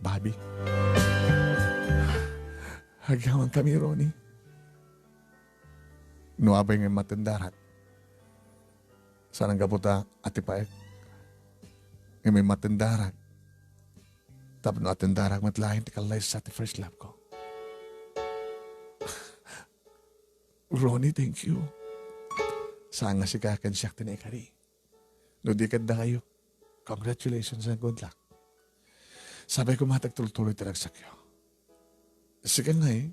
Bobby. Hagawan kami, Ronnie. Nuabay ng matendarat. Sanang gabuta ati paek. Ng may matendarat. Tapos no atendarat matlahin ti kalay sa ati first love ko. Ronnie, thank you. Saan nga si kakan siyak tinekari. No di kad na kayo. Congratulations and good luck. Sabay ko matagtuloy tiragsakyo. Sige nga eh.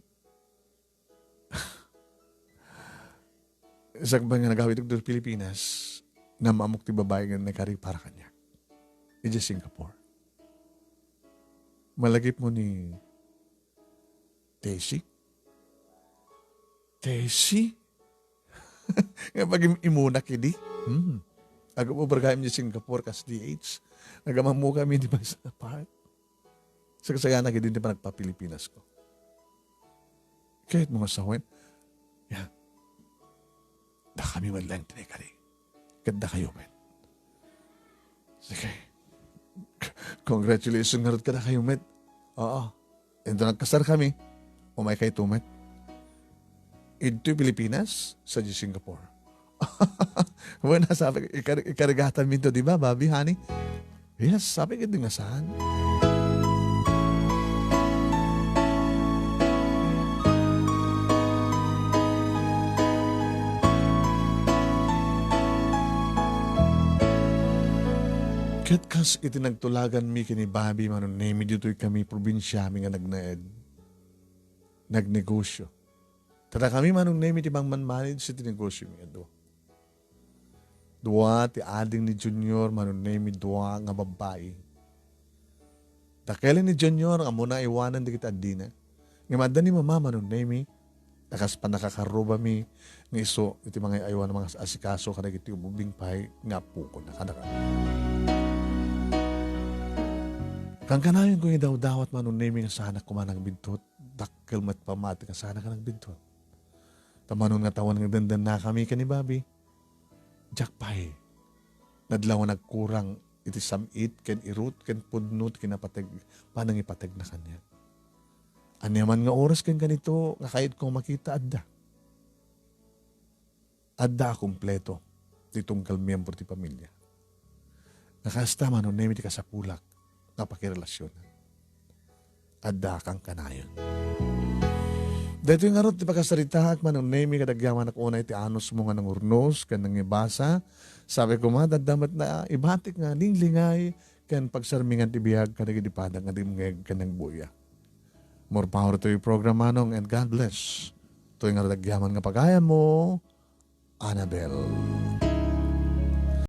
Sakbang nga nagawid ito sa Pilipinas na mamuk ti babae nga nagkari para kanya. Ija Singapore. Malagip mo ni Tessie? Tessie? Nga pag imuna kidi? Ako po bargayam ni Singapore kas DH. Nagamamu kami di ba sa part? Sa kasayana kidi di pa nagpa-Pilipinas ko. Kahit mga sawin, yan. Da kami man lang tinekari. Ganda kayo, men. Sige. Congratulations nga rin ka na kayo, men. Oo. Ito nagkasar kami. Umay kayo to, men. Ito Pilipinas, sa Singapore. Bueno, sabi, ikarigatan minto, di ba, Bobby, honey? Yes, sabi ka din nga saan. Ket kas iti nagtulagan mi kini Bobby manon nemi dito'y kami probinsya mi nga nagnegosyo. Tada kami manon nemi ti bang manmanage iti negosyo mi ado. Dua ti ading ni Junior manon nemi dua nga babae. Takele ni Junior nga muna iwanan di kita adina. Nga madda ni mama manon nemi takas pa nakakaroba mi nga iso iti mga aywan mga asikaso kada iti ubing pay nga puko na kada. Kang kanayon ko yung daw-dawat manon nemi nga sana kumanang bintot, dakkel mat pamati nga sana ka nagbintot. Tamanon nga tawan nga dandan na kami ka ni Bobby. Jack pay. Nadlaw nagkurang iti samit, ken irut, ken pudnot, kinapatag, panang ipatag na kanya. Anyaman nga oras ken ganito, nga kahit kong makita adda. Adda kompleto, ditong kalmiyembro ti pamilya. Nakasta manon nemi ti kasapulak, napakirelasyon. Adda kang kanayon. Dito yung arot, di pagkasaritaak man ang nemi kadagyaman ako na iti anos mo nga ng urnos, kan nang ibasa. Sabi ko madadamat na ibatik nga, linglingay, kan pagsarmingan ti biyag, kanagitipadang nga dimngeg kan ng buya. More power to your program, Manong, and God bless. Ito yung nalagyaman nga pagaya mo, Annabelle.